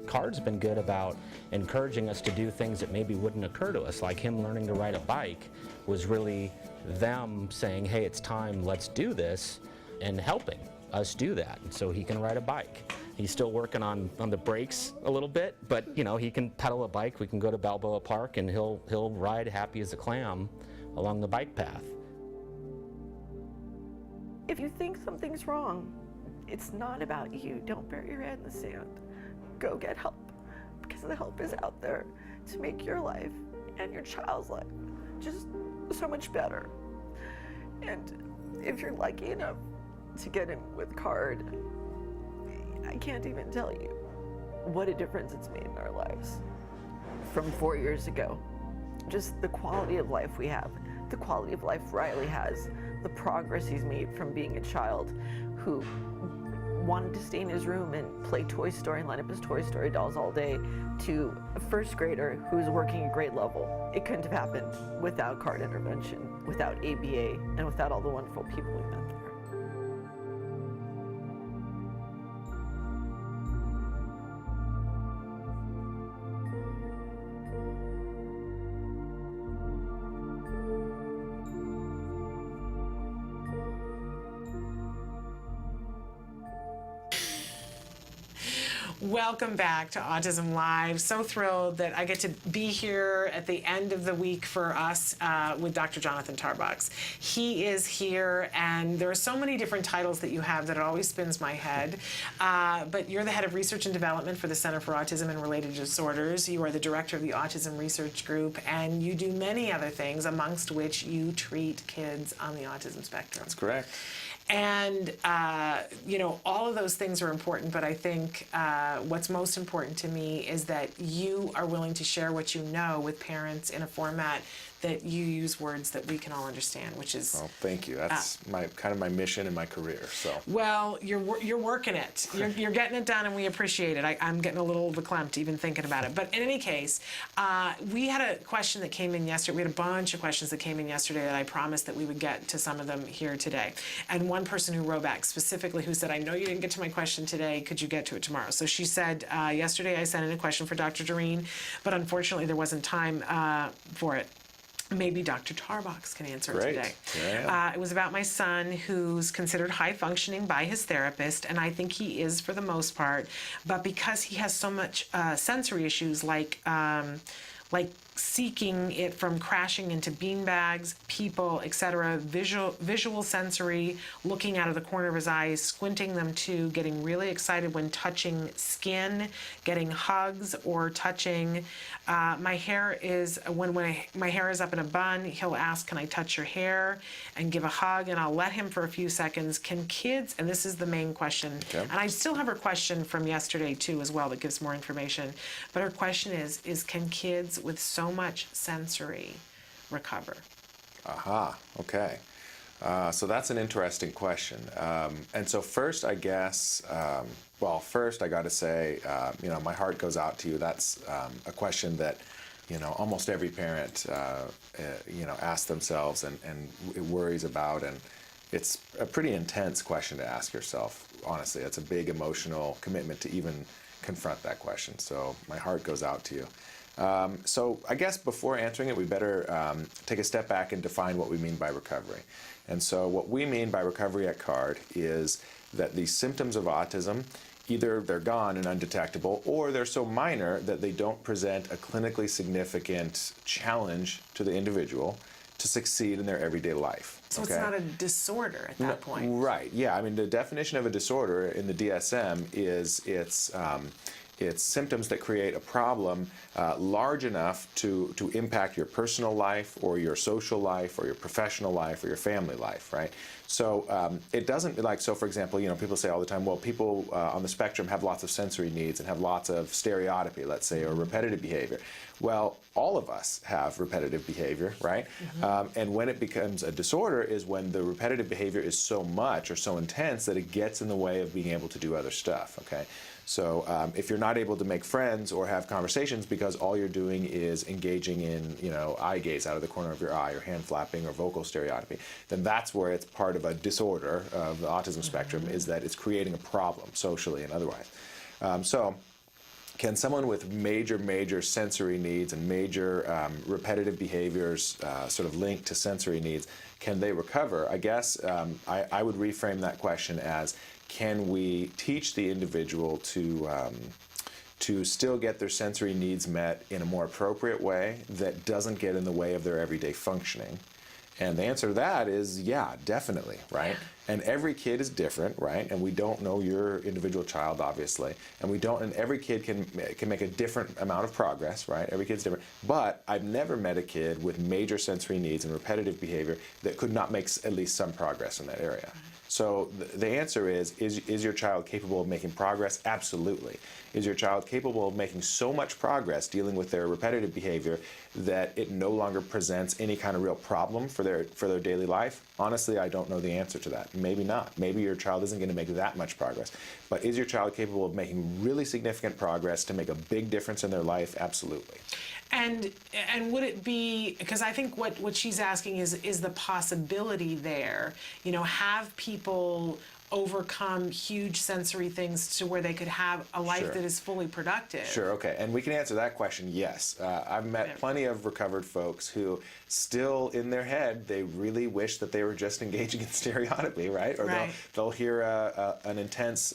CARD's been good about encouraging us to do things that maybe wouldn't occur to us, like him learning to ride a bike was really them saying, hey, it's time, let's do this, and helping us do that, and so he can ride a bike. He's still working on the brakes a little bit, but you know, he can pedal a bike. We can go to Balboa Park and he'll ride happy as a clam along the bike path. If you think something's wrong, it's not about you. Don't bury your head in the sand. Go get help, because the help is out there to make your life and your child's life just so much better. And if you're lucky enough to get in with CARD, I can't even tell you what a difference it's made in our lives. From 4 years ago, just the quality of life we have, the quality of life Riley has, the progress he's made from being a child who wanted to stay in his room and play Toy Story and line up his Toy Story dolls all day, to a first grader who's working at grade level. It couldn't have happened without CARD intervention, without ABA, and without all the wonderful people we met there. Welcome back to Autism Live. So thrilled that I get to be here at the end of the week for us with Dr. Jonathan Tarbox. He is here, and there are so many different titles that you have that it always spins my head. But you're the head of research and development for the Center for Autism and Related Disorders. You are the director of the Autism Research Group, and you do many other things, amongst which you treat kids on the autism spectrum. That's correct. And, you know, all of those things are important, but I think what's most important to me is that you are willing to share what you know with parents in a format that you use words that we can all understand, which is... Well, thank you. That's kind of my mission in my career, so... Well, you're working it. You're getting it done, and we appreciate it. I'm getting a little verklempt even thinking about it. But in any case, we had a question that came in yesterday. We had a bunch of questions that came in yesterday that I promised that we would get to some of them here today. And one person who wrote back specifically who said, I know you didn't get to my question today. Could you get to it tomorrow? So she said, yesterday I sent in a question for Dr. Doreen, but unfortunately there wasn't time for it. Maybe Dr. Tarbox can answer it today. It was about my son, who's considered high functioning by his therapist, and I think he is for the most part. But because he has so much sensory issues, like seeking it from crashing into beanbags, people, etc., visual sensory, looking out of the corner of his eyes, squinting them too, getting really excited when touching skin, getting hugs or touching. My hair is, when my hair is up in a bun, he'll ask, can I touch your hair, and give a hug, and I'll let him for a few seconds. Can kids, and this is the main question, and I still have her question from yesterday too as well that gives more information, but her question is can kids with so much sensory recover? Aha, okay. So that's an interesting question. And so first, I guess, first I got to say, you know, my heart goes out to you. That's a question that, you know, almost every parent, you know, asks themselves and worries about. And it's a pretty intense question to ask yourself, honestly. It's a big emotional commitment to even confront that question. So my heart goes out to you. So I guess before answering it, we better take a step back and define what we mean by recovery. And so what we mean by recovery at CARD is that the symptoms of autism, either they're gone and undetectable, or they're so minor that they don't present a clinically significant challenge to the individual to succeed in their everyday life. So it's not a disorder at that point. Right, yeah. I mean, the definition of a disorder in the DSM is it's symptoms that create a problem large enough to impact your personal life or your social life or your professional life or your family life, right? So it doesn't, like, so for example, you know, people say all the time, well, people on the spectrum have lots of sensory needs and have lots of stereotypy, let's say, or repetitive behavior. Well, all of us have repetitive behavior, right? Mm-hmm. And when it becomes a disorder is when the repetitive behavior is so much or so intense that it gets in the way of being able to do other stuff, okay? So if you're not able to make friends or have conversations because all you're doing is engaging in, you know, eye gaze out of the corner of your eye or hand flapping or vocal stereotypy, then that's where it's part of a disorder of the autism spectrum, is that it's creating a problem socially and otherwise. So can someone with major sensory needs and major repetitive behaviors sort of linked to sensory needs, can they recover? I guess I would reframe that question as, can we teach the individual to still get their sensory needs met in a more appropriate way that doesn't get in the way of their everyday functioning? And the answer to that is, yeah, definitely, right? And every kid is different, right? And we don't know your individual child, obviously. And every kid can make a different amount of progress, right? Every kid's different. But I've never met a kid with major sensory needs and repetitive behavior that could not make at least some progress in that area. So the answer is your child capable of making progress? Absolutely. Is your child capable of making so much progress dealing with their repetitive behavior that it no longer presents any kind of real problem for their daily life? Honestly, I don't know the answer to that. Maybe not. Maybe your child isn't going to make that much progress. But is your child capable of making really significant progress to make a big difference in their life? Absolutely. And would it be, because I think what she's asking is the possibility there, have people overcome huge sensory things to where they could have a life Sure. that is fully productive? Sure, okay. And we can answer that question, yes. I've met plenty of recovered folks who still in their head, they really wish that they were just engaging in stereotypy, right? Or they'll hear an intense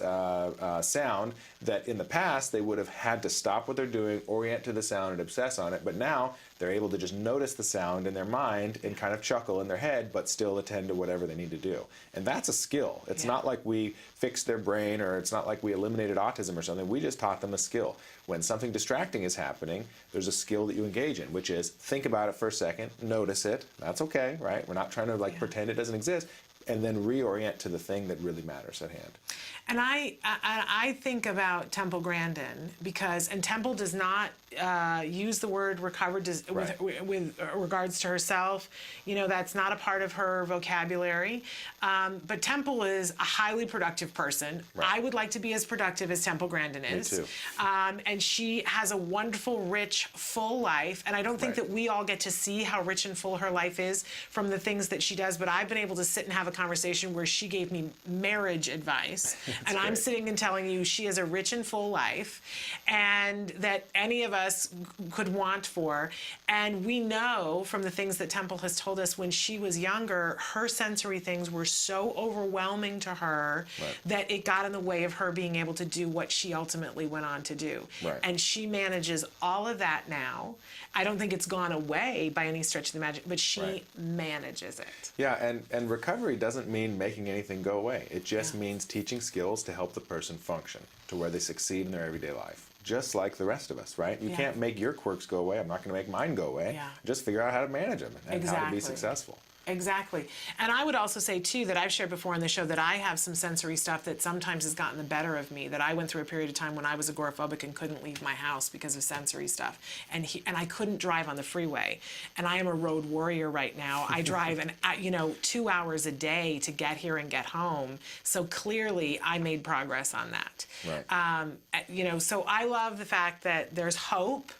sound that in the past they would have had to stop what they're doing, orient to the sound and obsess on it, but now they're able to just notice the sound in their mind and kind of chuckle in their head, but still attend to whatever they need to do. And that's a skill. It's not like we fixed their brain, or it's not like we eliminated autism or something. We just taught them a skill. When something distracting is happening, there's a skill that you engage in, which is think about it for a second, notice it. That's okay, right? We're not trying to pretend it doesn't exist, and then reorient to the thing that really matters at hand. And I think about Temple Grandin and Temple does not use the word recovered with regards to herself. That's not a part of her vocabulary. But Temple is a highly productive person. Right. I would like to be as productive as Temple Grandin is. Me too. And she has a wonderful, rich, full life. And I don't think that we all get to see how rich and full her life is from the things that she does. But I've been able to sit and have a conversation where she gave me marriage advice. And I'm sitting and telling you she has a rich and full life, and that any of us could want for. And we know from the things that Temple has told us, when she was younger, her sensory things were so overwhelming to her that it got in the way of her being able to do what she ultimately went on to do. Right. And she manages all of that now. I don't think it's gone away by any stretch of the magic, but she manages it. Yeah, and recovery doesn't mean making anything go away. It just means teaching skills to help the person function to where they succeed in their everyday life. Just like the rest of us, right? You can't make your quirks go away. I'm not going to make mine go away. Just figure out how to manage them and how to be successful. Exactly. And I would also say, too, that I've shared before on the show that I have some sensory stuff that sometimes has gotten the better of me, that I went through a period of time when I was agoraphobic and couldn't leave my house because of sensory stuff. And I couldn't drive on the freeway. And I am a road warrior right now. I drive 2 hours a day to get here and get home. So clearly I made progress on that. Right. So I love the fact that there's hope.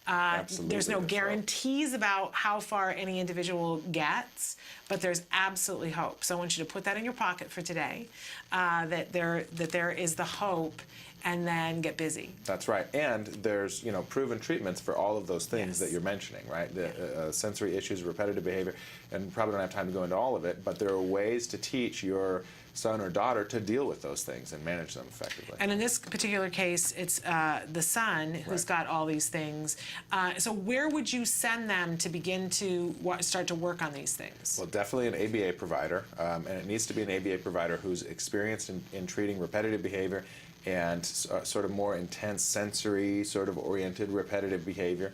There's no guarantees about how far any individual gets, but there's absolutely hope. So I want you to put that in your pocket for today, that there is the hope, and then get busy. That's right. And there's proven treatments for all of those things that you're mentioning, right? The sensory issues, repetitive behavior, and probably don't have time to go into all of it, but there are ways to teach your son or daughter to deal with those things and manage them effectively. And in this particular case, it's the son who's got all these things. So where would you send them to begin to start to work on these things? Well, definitely an ABA provider, and it needs to be an ABA provider who's experienced in treating repetitive behavior and sort of more intense sensory sort of oriented repetitive behavior.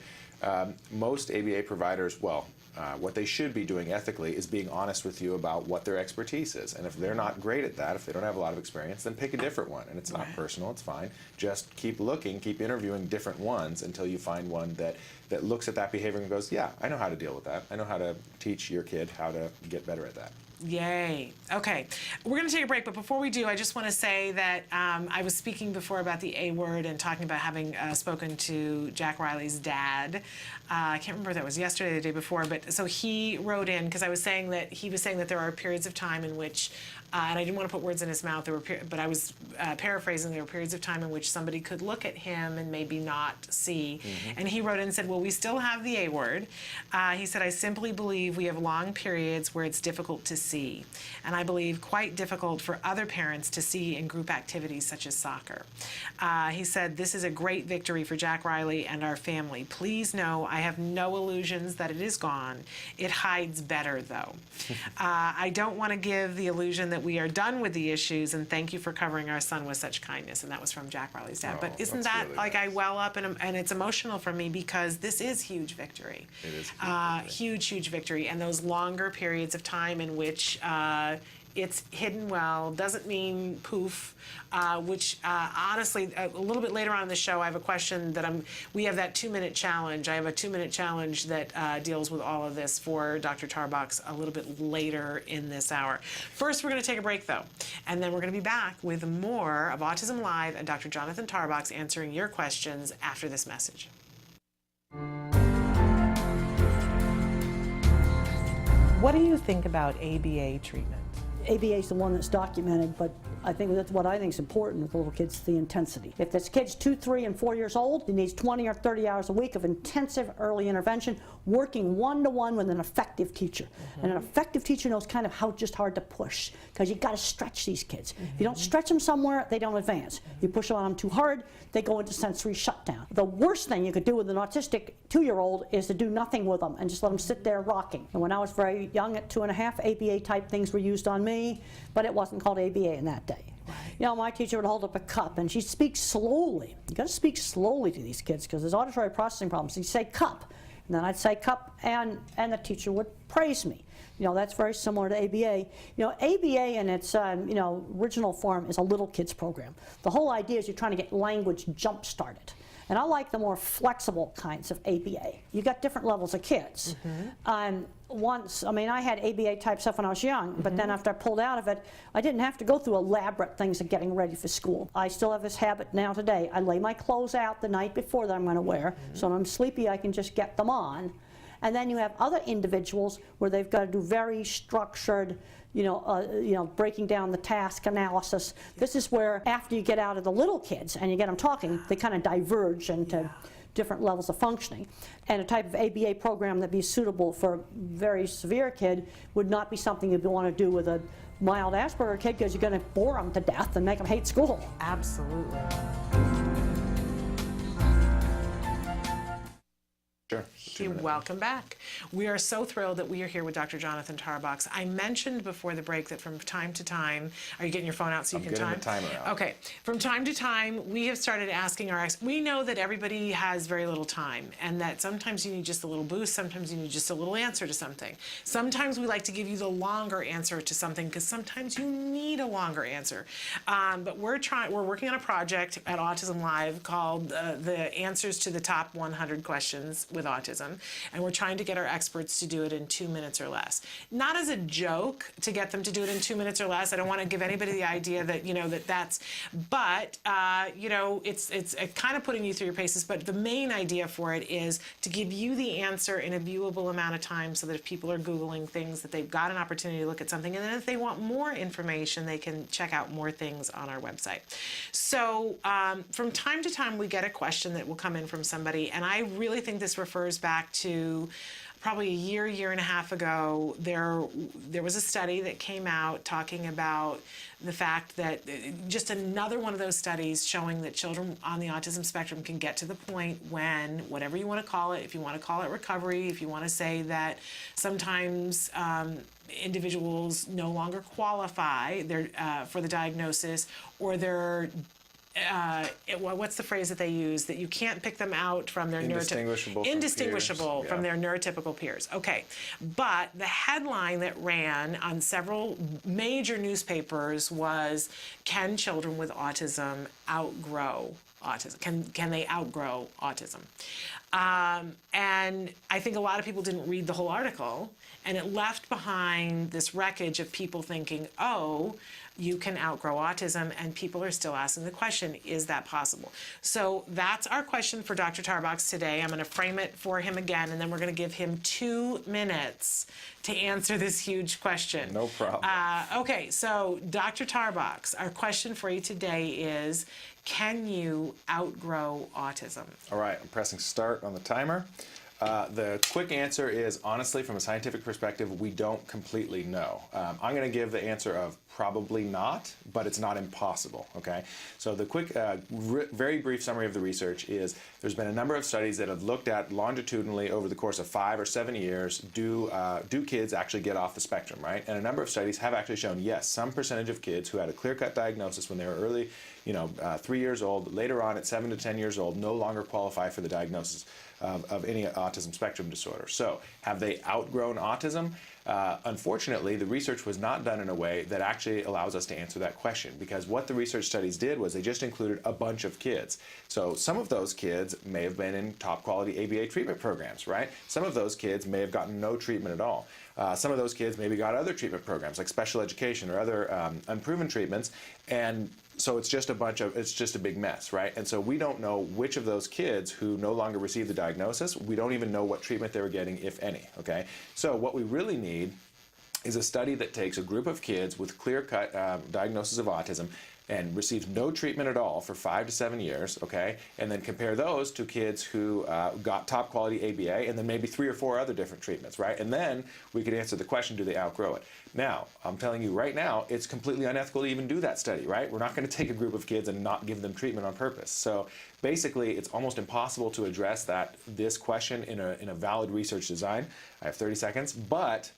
Most ABA providers, what they should be doing ethically is being honest with you about what their expertise is. And if they're not great at that, if they don't have a lot of experience, then pick a different one. And it's not personal, it's fine. Just keep looking, keep interviewing different ones until you find one that looks at that behavior and goes, yeah, I know how to deal with that. I know how to teach your kid how to get better at that. Yay. Okay. We're going to take a break, but before we do, I just want to say that I was speaking before about the A word and talking about having spoken to Jack Riley's dad. I can't remember if that was yesterday or the day before, but so he wrote in, because he was saying that there are periods of time in which, and I didn't want to put words in his mouth, but I was paraphrasing, there were periods of time in which somebody could look at him and maybe not see. And he wrote in and said, well, we still have the A word. He said, I simply believe we have long periods where it's difficult to see. see, and I believe quite difficult for other parents to see in group activities such as soccer. He said, "This is a great victory for Jack Riley and our family. Please know I have no illusions that it is gone. It hides better, though. I don't want to give the illusion that we are done with the issues, and thank you for covering our son with such kindness." And that was from Jack Riley's dad. But isn't that really like, I well up, and it's emotional for me because this is huge victory. It is a huge Huge victory. And those longer periods of time in which it's hidden well doesn't mean poof, which honestly, a little bit later on in the show, I have a question that we have that 2-minute challenge. I have a 2-minute challenge that deals with all of this for Dr. Tarbox a little bit later in this hour. First, we're going to take a break, though, and then we're going to be back with more of Autism Live and Dr. Jonathan Tarbox answering your questions after this message. What do you think about ABA treatment? ABA is the one that's documented, but I think that's what I think is important with little kids, the intensity. If this kid's 2, 3, and 4 years old, he needs 20 or 30 hours a week of intensive early intervention, working one-to-one with an effective teacher. And an effective teacher knows kind of how just hard to push, because you got to stretch these kids. If you don't stretch them somewhere, they don't advance. You push them on them too hard, they go into sensory shutdown. The worst thing you could do with an autistic 2-year-old is to do nothing with them and just let them sit there rocking. And when I was very young at 2.5, ABA type things were used on me, but it wasn't called ABA in that day. You know, my teacher would hold up a cup and she'd speak slowly. You got to speak slowly to these kids because there's auditory processing problems. She'd say cup, and then I'd say cup, and the teacher would praise me. You know, that's very similar to ABA. You know, ABA in its original form is a little kids program. The whole idea is you're trying to get language jump started. And I like the more flexible kinds of ABA. You got different levels of kids. I had ABA type stuff when I was young, but then after I pulled out of it, I didn't have to go through elaborate things of getting ready for school. I still have this habit now today. I lay my clothes out the night before that I'm going to wear, so when I'm sleepy I can just get them on. And then you have other individuals where they've got to do very structured, breaking down the task analysis. This is where after you get out of the little kids and you get them talking, they kind of diverge into different levels of functioning. And a type of ABA program that'd be suitable for a very severe kid would not be something you'd want to do with a mild Asperger kid, because you're going to bore them to death and make them hate school. Absolutely. Sure. Welcome back. We are so thrilled that we are here with Dr. Jonathan Tarbox. I mentioned before the break that from time to time, are you getting your phone out so you can time? I'm getting the timer out. Okay. From time to time, we have started asking we know that everybody has very little time, and that sometimes you need just a little boost, sometimes you need just a little answer to something. Sometimes we like to give you the longer answer to something, because sometimes you need a longer answer. But we're working on a project at Autism Live called the Answers to the Top 100 Questions with Autism. And we're trying to get our experts to do it in 2 minutes or less. Not as a joke to get them to do it in 2 minutes or less. I don't want to give anybody the idea that, but it's kind of putting you through your paces. But the main idea for it is to give you the answer in a viewable amount of time, so that if people are Googling things, that they've got an opportunity to look at something. And then if they want more information, they can check out more things on our website. So from time to time, we get a question that will come in from somebody. And I really think this refers back to probably a year and a half ago. There was a study that came out talking about the fact that just another one of those studies showing that children on the autism spectrum can get to the point when, whatever you want to call it, if you want to call it recovery, if you want to say that sometimes individuals no longer qualify for the diagnosis, or they're what's the phrase that they use, that you can't pick them out from their indistinguishable from their neurotypical peers. Okay, but the headline that ran on several major newspapers was, "Can children with autism outgrow autism? Can they outgrow autism?" And I think a lot of people didn't read the whole article, and it left behind this wreckage of people thinking, oh, you can outgrow autism, and people are still asking the question, is that possible? So that's our question for Dr. Tarbox today. I'm going to frame it for him again, and then we're going to give him 2 minutes to answer this huge question. No problem. Okay, so Dr. Tarbox, our question for you today is, can you outgrow autism? All right, I'm pressing start on the timer. The quick answer is, honestly, from a scientific perspective, we don't completely know. I'm going to give the answer of probably not, but it's not impossible, okay? So the quick, very brief summary of the research is there's been a number of studies that have looked at longitudinally over the course of 5 or 7 years, do kids actually get off the spectrum, right? And a number of studies have actually shown, yes, some percentage of kids who had a clear-cut diagnosis when they were early, 3 years old, later on at 7 to 10 years old, no longer qualify for the diagnosis of any autism spectrum disorder. So have they outgrown autism? Unfortunately, the research was not done in a way that actually allows us to answer that question, because what the research studies did was they just included a bunch of kids. So some of those kids may have been in top quality ABA treatment programs, right? Some of those kids may have gotten no treatment at all. Some of those kids maybe got other treatment programs like special education or other unproven treatments, and so it's just a big mess, right? And so we don't know which of those kids who no longer receive the diagnosis, we don't even know what treatment they were getting, if any, okay? So what we really need is a study that takes a group of kids with clear-cut diagnosis of autism and receives no treatment at all for 5 to 7 years, okay? And then compare those to kids who got top quality ABA and then maybe 3 or 4 other different treatments, right? And then we could answer the question, do they outgrow it? Now, I'm telling you right now, it's completely unethical to even do that study, right? We're not going to take a group of kids and not give them treatment on purpose. So basically, it's almost impossible to address this question in a valid research design. I have 30 seconds, but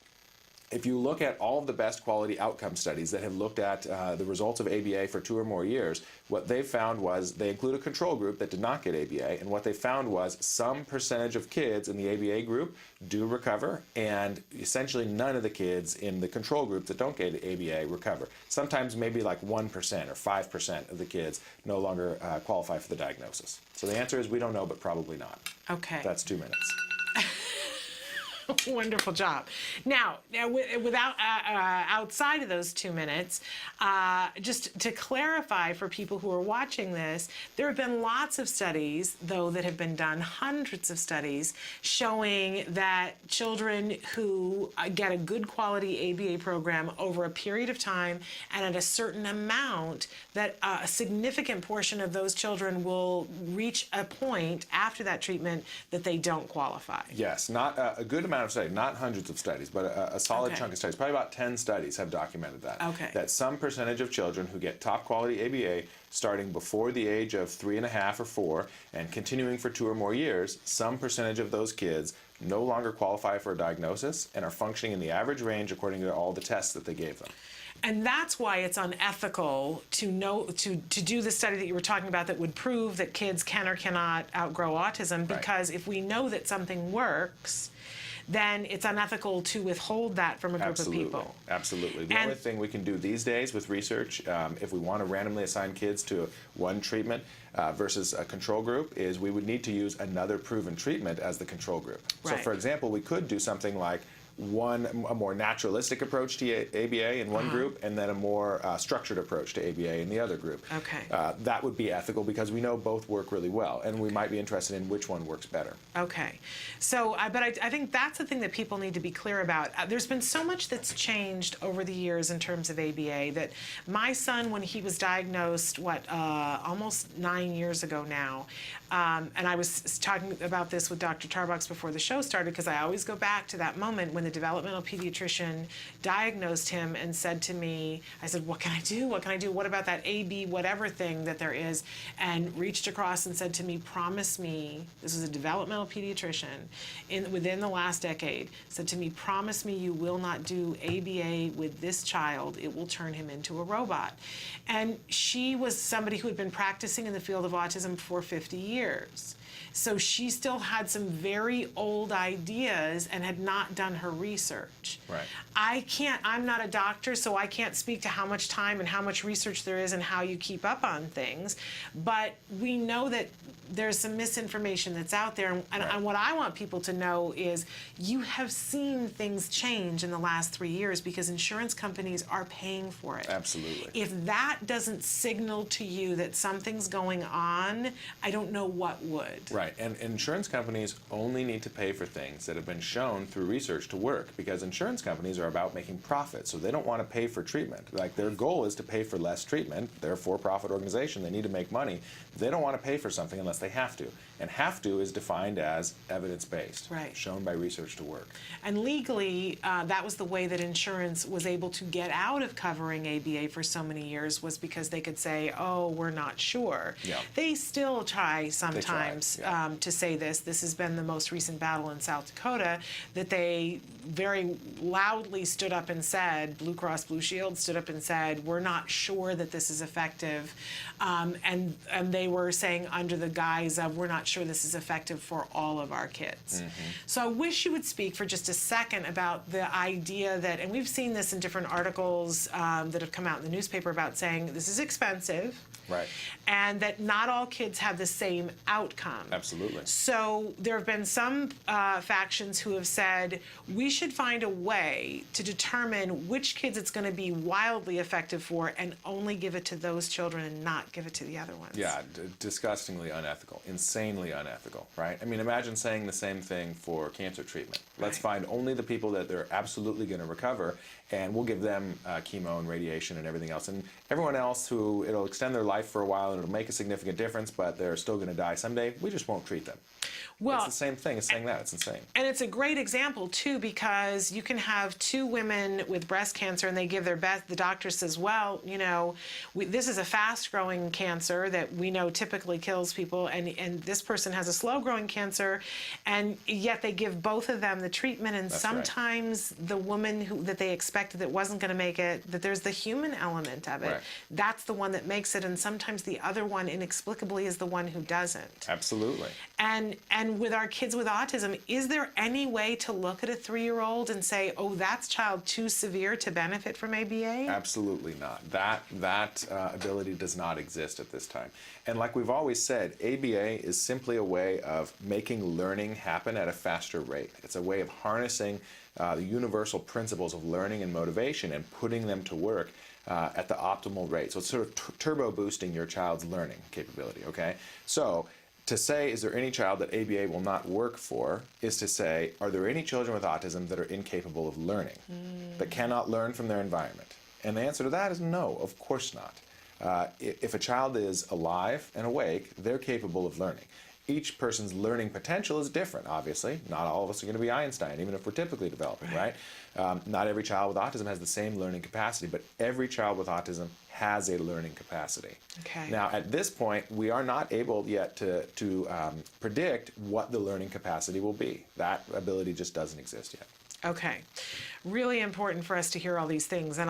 if you look at all of the best quality outcome studies that have looked at the results of ABA for 2 or more years, what they found was they include a control group that did not get ABA, and what they found was some percentage of kids in the ABA group do recover, and essentially none of the kids in the control group that don't get ABA recover. Sometimes maybe like 1% or 5% of the kids no longer qualify for the diagnosis. So the answer is we don't know, but probably not. Okay. That's 2 minutes. Wonderful job. Now without outside of those 2 minutes, just to clarify for people who are watching this, there have been lots of studies, though, that have been done, hundreds of studies, showing that children who get a good quality ABA program over a period of time and at a certain amount, that a significant portion of those children will reach a point after that treatment that they don't qualify. Yes, not a good amount of studies, not hundreds of studies, but a solid chunk of studies. Probably about 10 studies have documented that. Okay. That some percentage of children who get top quality ABA starting before the age of 3.5 or 4 and continuing for 2 or more years, some percentage of those kids no longer qualify for a diagnosis and are functioning in the average range according to all the tests that they gave them. And that's why it's unethical to do the study that you were talking about that would prove that kids can or cannot outgrow autism, because if we know that something works, then it's unethical to withhold that from a group of people. Absolutely. The only thing we can do these days with research, if we want to randomly assign kids to one treatment versus a control group, is we would need to use another proven treatment as the control group. So for example, we could do something like a more naturalistic approach to ABA in one group, and then a more structured approach to ABA in the other group. Okay. That would be ethical because we know both work really well, and we might be interested in which one works better. Okay. So, but I think that's the thing that people need to be clear about. There's been so much that's changed over the years in terms of ABA that my son, when he was diagnosed, almost 9 years ago now, and I was talking about this with Dr. Tarbox before the show started, because I always go back to that moment when the developmental pediatrician diagnosed him and said to me, I said, what can I do? What can I do? What about that AB whatever thing that there is? And reached across and said to me, promise me, this was a developmental pediatrician within the last decade, said to me, promise me you will not do ABA with this child. It will turn him into a robot. And she was somebody who had been practicing in the field of autism for 50 years. So she still had some very old ideas and had not done her research. Right. I'm not a doctor, so I can't speak to how much time and how much research there is and how you keep up on things. But we know that there's some misinformation that's out there. And what I want people to know is you have seen things change in the last 3 years because insurance companies are paying for it. Absolutely. If that doesn't signal to you that something's going on, I don't know what would. Right, and insurance companies only need to pay for things that have been shown through research to work, because insurance companies are about making profit, so they don't want to pay for treatment. Like, their goal is to pay for less treatment. They're a for-profit organization. They need to make money. They don't want to pay for something unless they have to. And have to is defined as evidence-based, right, shown by research to work. And legally, that was the way that insurance was able to get out of covering ABA for so many years, was because they could say, oh, we're not sure. Yeah. They still try sometimes to say this. This has been the most recent battle in South Dakota, that they very loudly stood up and said, Blue Cross Blue Shield stood up and said, we're not sure that this is effective. And they were saying under the guise of, we're not sure this is effective for all of our kids. So I wish you would speak for just a second about the idea that, and we've seen this in different articles that have come out in the newspaper about saying this is expensive. Right. And that not all kids have the same outcome. Absolutely. So there have been some factions who have said we should find a way to determine which kids it's going to be wildly effective for and only give it to those children and not give it to the other ones. Yeah, disgustingly unethical, insanely unethical, right? I mean, imagine saying the same thing for cancer treatment. Let's find only the people that they're absolutely going to recover, and we'll give them chemo and radiation and everything else. And everyone else who, it'll extend their life for a while and it'll make a significant difference, but they're still going to die someday, we just won't treat them. Well, it's the same thing as saying that. It's insane. And it's a great example, too, because you can have two women with breast cancer and they give their best. The doctor says, well, you know, this is a fast-growing cancer that we know typically kills people, and this person has a slow-growing cancer, and yet they give both of them the treatment, and sometimes the woman that they expected that wasn't going to make it, that there's the human element of it. Right. That's the one that makes it, and sometimes the other one inexplicably is the one who doesn't. Absolutely. And with our kids with autism, is there any way to look at a 3-year-old and say, oh, that's child too severe to benefit from ABA? Absolutely not. That ability does not exist at this time. And like we've always said, ABA is simply a way of making learning happen at a faster rate. It's a way of harnessing the universal principles of learning and motivation and putting them to work at the optimal rate. So it's sort of turbo boosting your child's learning capability, okay? So to say, is there any child that ABA will not work for, is to say, are there any children with autism that are incapable of learning, that cannot learn from their environment? And the answer to that is no, of course not. If a child is alive and awake, they're capable of learning. Each person's learning potential is different, obviously. Not all of us are going to be Einstein, even if we're typically developing, right? Not every child with autism has the same learning capacity, but every child with autism has a learning capacity. Okay. Now, at this point, we are not able yet to predict what the learning capacity will be. That ability just doesn't exist yet. Okay, really important for us to hear all these things, and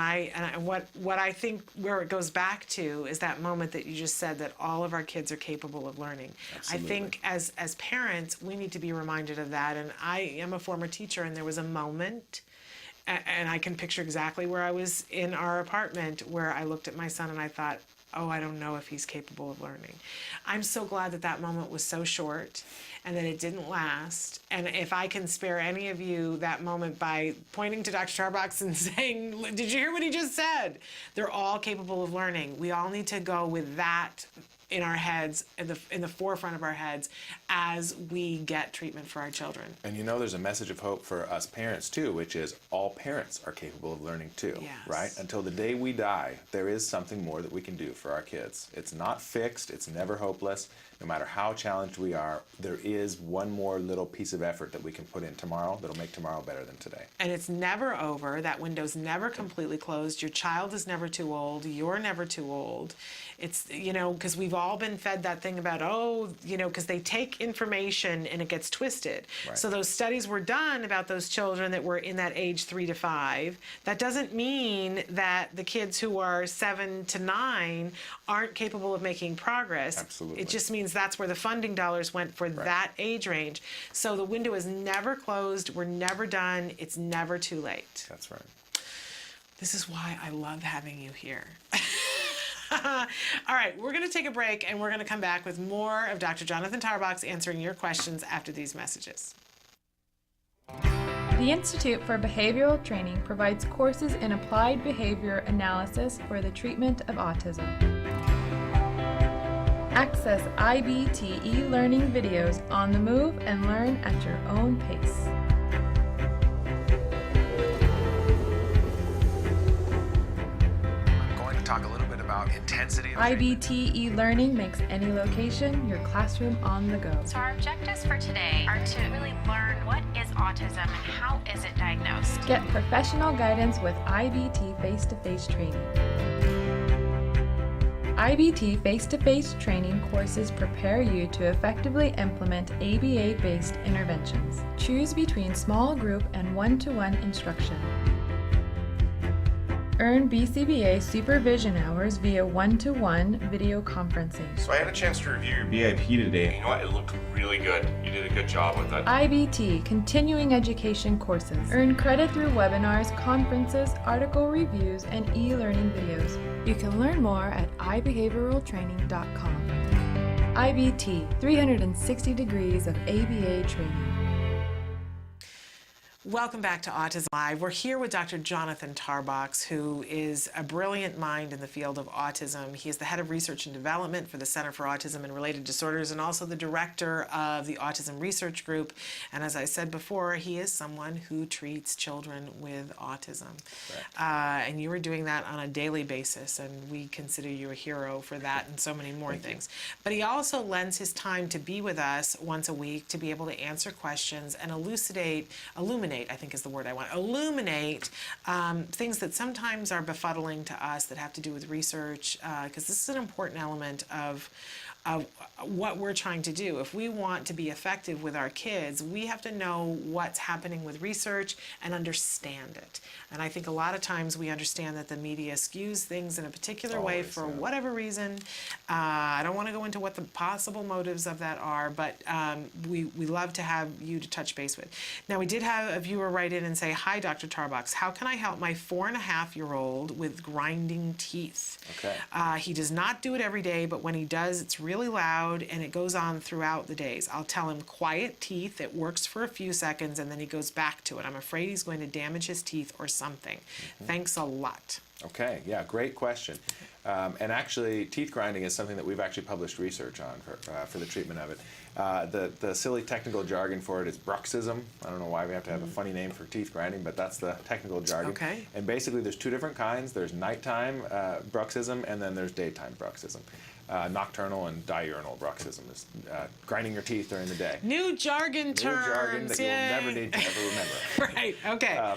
what I think where it goes back to is that moment that you just said that all of our kids are capable of learning. Absolutely. I think as parents we need to be reminded of that, and I am a former teacher, and there was a moment, and I can picture exactly where I was in our apartment where I looked at my son and I thought, oh, I don't know if he's capable of learning. I'm so glad that that moment was so short and that it didn't last. And if I can spare any of you that moment by pointing to Dr. Tarbox and saying, did you hear what he just said? They're all capable of learning. We all need to go with that in our heads, in the forefront of our heads, as we get treatment for our children. And you know, there's a message of hope for us parents too, which is all parents are capable of learning too, right? Until the day we die, there is something more that we can do for our kids. It's not fixed, it's never hopeless. No matter how challenged we are, there is one more little piece of effort that we can put in tomorrow that'll make tomorrow better than today. And it's never over. That window's never completely closed. Your child is never too old. You're never too old. It's, you know, because we've all been fed that thing about, oh, you know, because they take information and it gets twisted. Right. So those studies were done about those children that were in that age 3 to 5. That doesn't mean that the kids who are 7 to 9 aren't capable of making progress. Absolutely. It just means that's where the funding dollars went for that age range. So the window is never closed. We're never done. It's never too late. That's right. This is why I love having you here. All right, we're going to take a break, and we're going to come back with more of Dr. Jonathan Tarbox answering your questions after these messages. The Institute for Behavioral Training provides courses in applied behavior analysis for the treatment of autism. Access IBT e-learning videos on the move and learn at your own pace. talk a little bit about intensity. IBT e-learning makes any location your classroom on the go. So our objectives for today are to really learn what is autism and how is it diagnosed. Get professional guidance with IBT face-to-face training. IBT face-to-face training courses prepare you to effectively implement ABA-based interventions. Choose between small group and one-to-one instruction. Earn BCBA supervision hours via one-to-one video conferencing. So I had a chance to review your BIP today. You know what? It looked really good. You did a good job with it. IBT continuing education courses. Earn credit through webinars, conferences, article reviews, and e-learning videos. You can learn more at ibehavioraltraining.com. IBT, 360 degrees of ABA training. Welcome back to Autism Live. We're here with Dr. Jonathan Tarbox, who is a brilliant mind in the field of autism. He is the head of research and development for the Center for Autism and Related Disorders and also the director of the Autism Research Group. And as I said before, he is someone who treats children with autism. And you are doing that on a daily basis, and we consider you a hero for that and so many more things. But he also lends his time to be with us once a week to be able to answer questions and illuminate, I think is the word I want, illuminate things that sometimes are befuddling to us that have to do with research, because this is an important element of what we're trying to do. If we want to be effective with our kids, we have to know what's happening with research and understand it. And I think a lot of times we understand that the media skews things in a particular way for whatever reason. I don't want to go into what the possible motives of that are, but we love to have you to touch base with. Now, we did have a viewer write in and say, "Hi, Dr. Tarbox, how can I help my 4.5-year-old with grinding teeth?" Okay. He does not do it every day, but when he does, it's really loud and it goes on throughout the days. I'll tell him quiet teeth, it works for a few seconds, and then he goes back to it. I'm afraid he's going to damage his teeth or something. Thanks a lot. Okay, yeah, great question. And actually, teeth grinding is something that we've actually published research on for the treatment of it. The silly technical jargon for it is bruxism. I don't know why we have to have a funny name for teeth grinding, but that's the technical jargon. Okay. And basically, there's two different kinds. There's nighttime bruxism, and then there's daytime bruxism. Nocturnal and diurnal bruxism is grinding your teeth during the day. New jargon terms. New jargon that you'll never need to ever remember. Right, okay.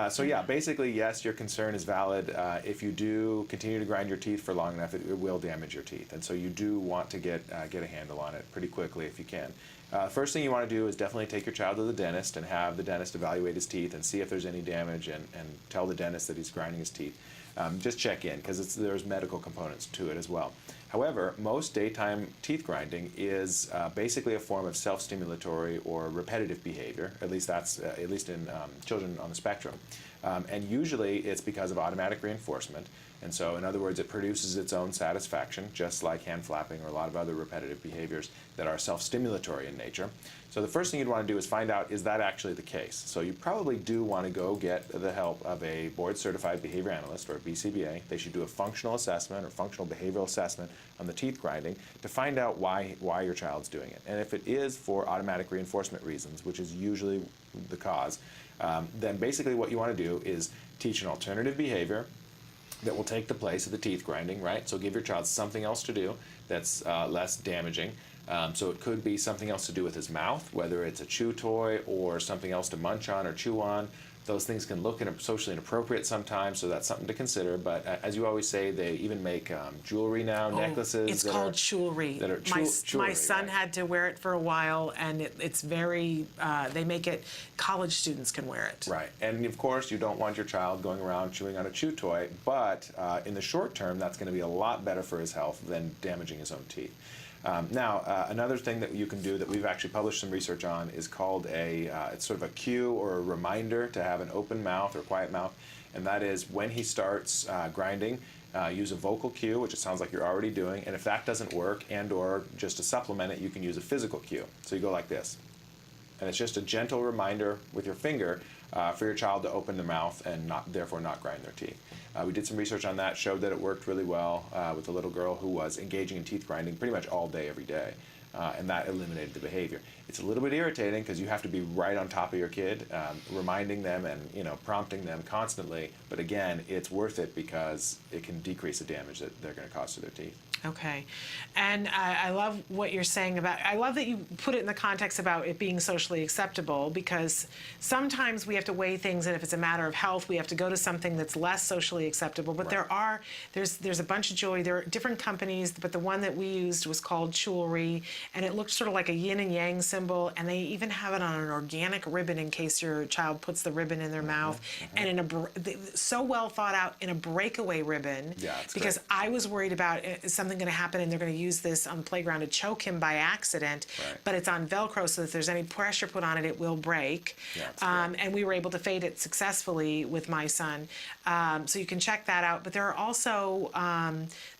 So yeah, basically, yes, your concern is valid. If you do continue to grind your teeth for long enough, it will damage your teeth. And so you do want to get a handle on it pretty quickly if you can. First thing you want to do is definitely take your child to the dentist and have the dentist evaluate his teeth and see if there's any damage and tell the dentist that he's grinding his teeth. Just check in, because there's medical components to it as well. However, most daytime teeth grinding is basically a form of self-stimulatory or repetitive behavior. At least that's at least in children on the spectrum. And usually it's because of automatic reinforcement. And so, in other words, it produces its own satisfaction, just like hand flapping or a lot of other repetitive behaviors that are self-stimulatory in nature. So the first thing you'd want to do is find out, is that actually the case? So you probably do want to go get the help of a board-certified behavior analyst, or a BCBA. They should do a functional assessment or functional behavioral assessment on the teeth grinding to find out why your child's doing it. And if it is for automatic reinforcement reasons, which is usually the cause, then basically what you want to do is teach an alternative behavior that will take the place of the teeth grinding, right? So give your child something else to do that's less damaging. So it could be something else to do with his mouth, whether it's a chew toy or something else to munch on or chew on. Those things can look socially inappropriate sometimes, so that's something to consider. But as you always say, they even make jewelry now, necklaces. It's called jewelry. My son had to wear it for a while, and it's very, they make it, college students can wear it. Right, and of course you don't want your child going around chewing on a chew toy, but in the short term that's going to be a lot better for his health than damaging his own teeth. Now, another thing that you can do that we've actually published some research on is called it's sort of a cue or a reminder to have an open mouth or quiet mouth, and that is when he starts grinding, use a vocal cue, which it sounds like you're already doing, and if that doesn't work, and or just to supplement it, you can use a physical cue. So you go like this, and it's just a gentle reminder with your finger for your child to open their mouth and therefore not grind their teeth. We did some research on that, showed that it worked really well with a little girl who was engaging in teeth grinding pretty much all day, every day. and that eliminated the behavior. It's a little bit irritating because you have to be right on top of your kid, reminding them and prompting them constantly. But again, it's worth it because it can decrease the damage that they're going to cause to their teeth. Okay. And I love what you're saying about, I love that you put it in the context about it being socially acceptable, because sometimes we have to weigh things, and if it's a matter of health, we have to go to something that's less socially acceptable. But there's a bunch of jewelry. There are different companies, but the one that we used was called Jewelry, and it looked sort of like a yin and yang symbol, and they even have it on an organic ribbon in case your child puts the ribbon in their mouth, and so well thought out in a breakaway ribbon, because I was worried about something going to happen and they're going to use this on the playground to choke him by accident, but it's on Velcro, so if there's any pressure put on it, it will break. And we were able to fade it successfully with my son. So you can check that out. But there are also,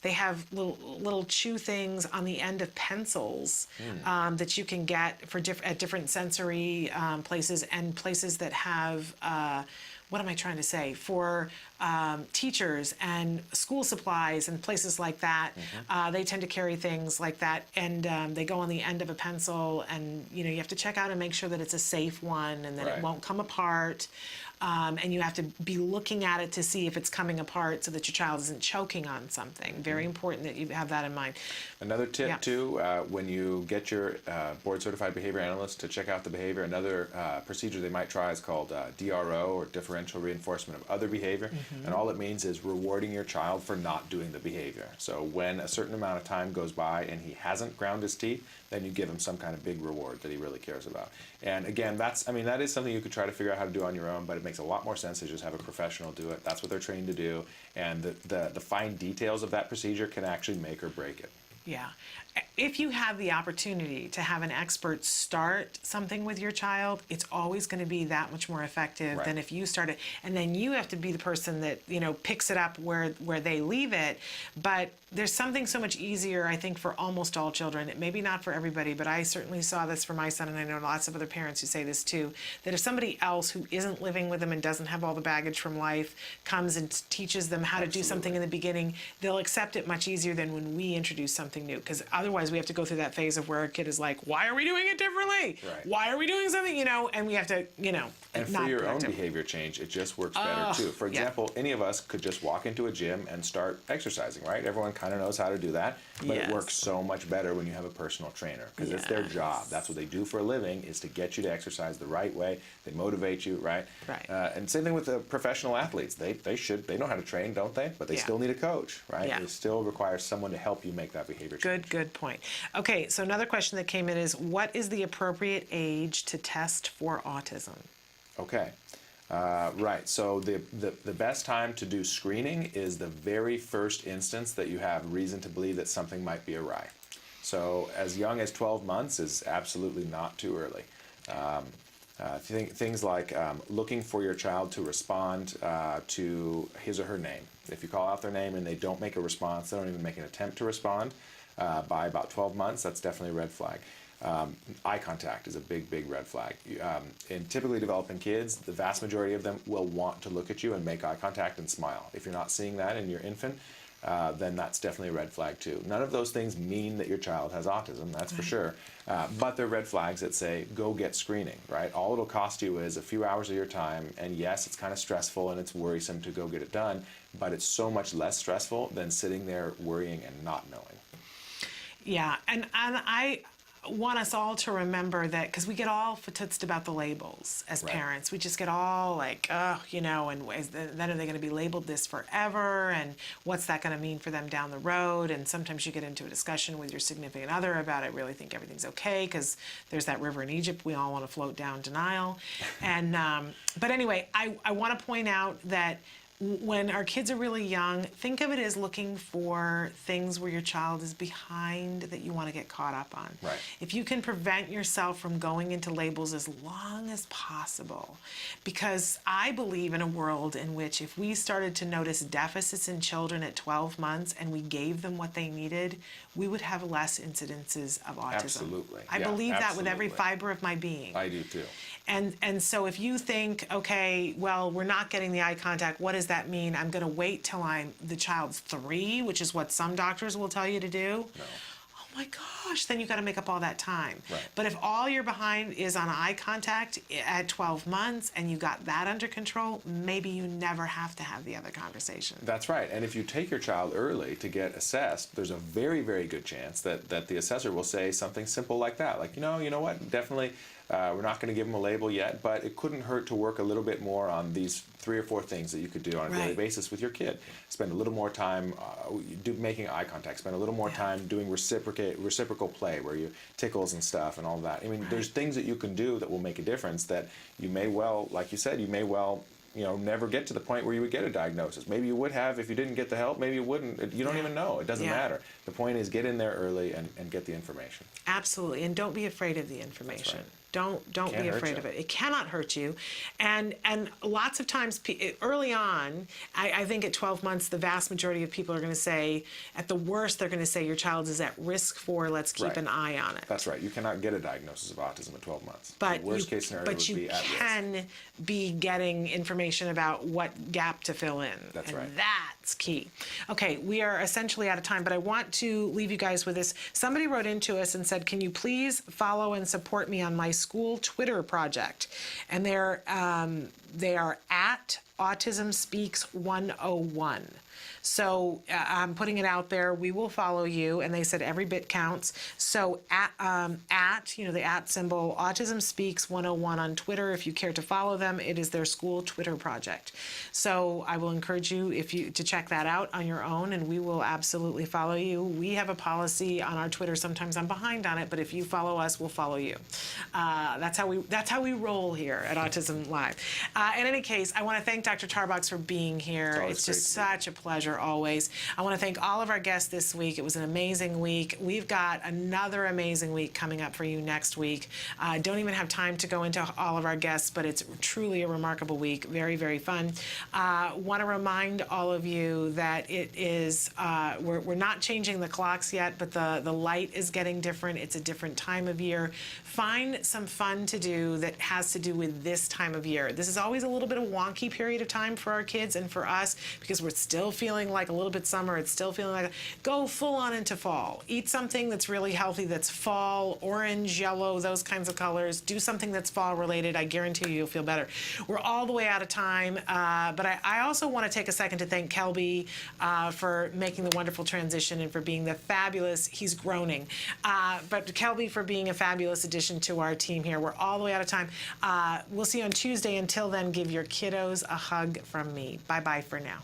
they have little chew things on the end of pencils that you can get for at different sensory places, and places that have, what am I trying to say, for teachers and school supplies and places like that. They tend to carry things like that, and they go on the end of a pencil, and you have to check out and make sure that it's a safe one and that it won't come apart. And you have to be looking at it to see if it's coming apart so that your child isn't choking on something. Very important that you have that in mind. Another tip too, when you get your board certified behavior analyst to check out the behavior, another procedure they might try is called DRO, or differential reinforcement of other behavior. And all it means is rewarding your child for not doing the behavior. So when a certain amount of time goes by and he hasn't ground his teeth, then you give him some kind of big reward that he really cares about. And again, that is something you could try to figure out how to do on your own, but it makes a lot more sense to just have a professional do it. That's what they're trained to do, and the fine details of that procedure can actually make or break it. Yeah. If you have the opportunity to have an expert start something with your child, it's always going to be that much more effective than if you start it. And then you have to be the person that, picks it up where they leave it. But there's something so much easier, I think, for almost all children. Maybe not for everybody, but I certainly saw this for my son, and I know lots of other parents who say this too, that if somebody else who isn't living with them and doesn't have all the baggage from life comes and teaches them how to do something in the beginning, they'll accept it much easier than when we introduce something new. Because otherwise we have to go through that phase of where a kid is like, why are we doing it differently? Why are we doing something, and we have to, And for your own behavior change, it just works better too. For example, any of us could just walk into a gym and start exercising, right? Everyone kind of knows how to do that, but it works so much better when you have a personal trainer, because it's their job. That's what they do for a living, is to get you to exercise the right way. They motivate you, right? And same thing with the professional athletes. They know how to train, don't they? But they still need a coach, right? It still requires someone to help you make that behavior change. Good point. Okay, so another question that came in is, what is the appropriate age to test for autism? Okay. Right, so the best time to do screening is the very first instance that you have reason to believe that something might be awry. So as young as 12 months is absolutely not too early. Things like looking for your child to respond to his or her name. If you call out their name and they don't make a response, they don't even make an attempt to respond, by about 12 months, that's definitely a red flag. Eye contact is a big red flag. In typically developing kids, the vast majority of them will want to look at you and make eye contact and smile. If you're not seeing that in your infant, then that's definitely a red flag too. None of those things mean that your child has autism, that's for sure. But they're red flags that say, go get screening, right? All it'll cost you is a few hours of your time, and yes, it's kind of stressful and it's worrisome to go get it done, but it's so much less stressful than sitting there worrying and not knowing. Yeah, and I want us all to remember that, because we get all fatigued about the labels as parents. We just get all like, oh, and then are they going to be labeled this forever? And what's that going to mean for them down the road? And sometimes you get into a discussion with your significant other about, I really think everything's okay, because there's that river in Egypt. We all want to float down denial. And but anyway, I want to point out that when our kids are really young, think of it as looking for things where your child is behind that you want to get caught up on. Right. If you can prevent yourself from going into labels as long as possible, because I believe in a world in which if we started to notice deficits in children at 12 months and we gave them what they needed, we would have less incidences of autism. Absolutely. I believe that with every fiber of my being. I do too. And so if you think, okay, well, we're not getting the eye contact, what does that mean? I'm going to wait till the child's 3, which is what some doctors will tell you to do. No. Oh my gosh, then you got to make up all that time. Right. But if all you're behind is on eye contact at 12 months and you got that under control, maybe you never have to have the other conversation. That's right. And if you take your child early to get assessed, there's a very, very good chance that the assessor will say something simple like that. Like, you know what, definitely we're not going to give them a label yet, but it couldn't hurt to work a little bit more on these 3 or 4 things that you could do on a daily basis with your kid. Spend a little more time making eye contact, spend a little more time doing reciprocal play where you tickles and stuff and all that. I mean, there's things that you can do that will make a difference that you may well, like you said, you may well never get to the point where you would get a diagnosis. Maybe you would have if you didn't get the help, maybe you wouldn't. You don't even know. It doesn't matter. The point is get in there early and get the information. Absolutely, and don't be afraid of the information. Right. Don't be afraid of it. It cannot hurt you. And lots of times, early on, I think at 12 months, the vast majority of people are going to say, at the worst, they're going to say your child is at risk for, let's keep an eye on it. That's right. You cannot get a diagnosis of autism at 12 months. But the worst case scenario would be at risk. But you can be getting information about what gap to fill in. That's and right. That's key. Okay, we are essentially out of time, but I want to leave you guys with this. Somebody wrote into us and said, can you please follow and support me on my school Twitter project? And they are at Autism Speaks 101. So I'm putting it out there. We will follow you. And they said every bit counts. So the at symbol, Autism Speaks 101 on Twitter. If you care to follow them, it is their school Twitter project. So I will encourage you to check that out on your own, and we will absolutely follow you. We have a policy on our Twitter. Sometimes I'm behind on it, but if you follow us, we'll follow you. That's how we roll here at Autism Live. In any case, I want to thank Dr. Tarbox for being here. It's just such a pleasure always. I want to thank all of our guests this week. It was an amazing week. We've got another amazing week coming up for you next week. Don't even have time to go into all of our guests, but it's truly a remarkable week. Very, very fun. Want to remind all of you that it is, we're not changing the clocks yet, but the light is getting different. It's a different time of year. Find some fun to do that has to do with this time of year. This is always a little bit of wonky period of time for our kids and for us because we're still feeling like a little bit summer. It's still feeling like go full on into fall. Eat something that's really healthy, that's fall, orange, yellow, those kinds of colors. Do something that's fall related. I guarantee you'll feel better. We're all the way out of time, but I also want to take a second to thank Kelby for making the wonderful transition and for being the fabulous, he's groaning, but Kelby for being a fabulous addition to our team here. We're all the way out of time. We'll see you on Tuesday. Until then, give your kiddos a hug from me. Bye-bye for now.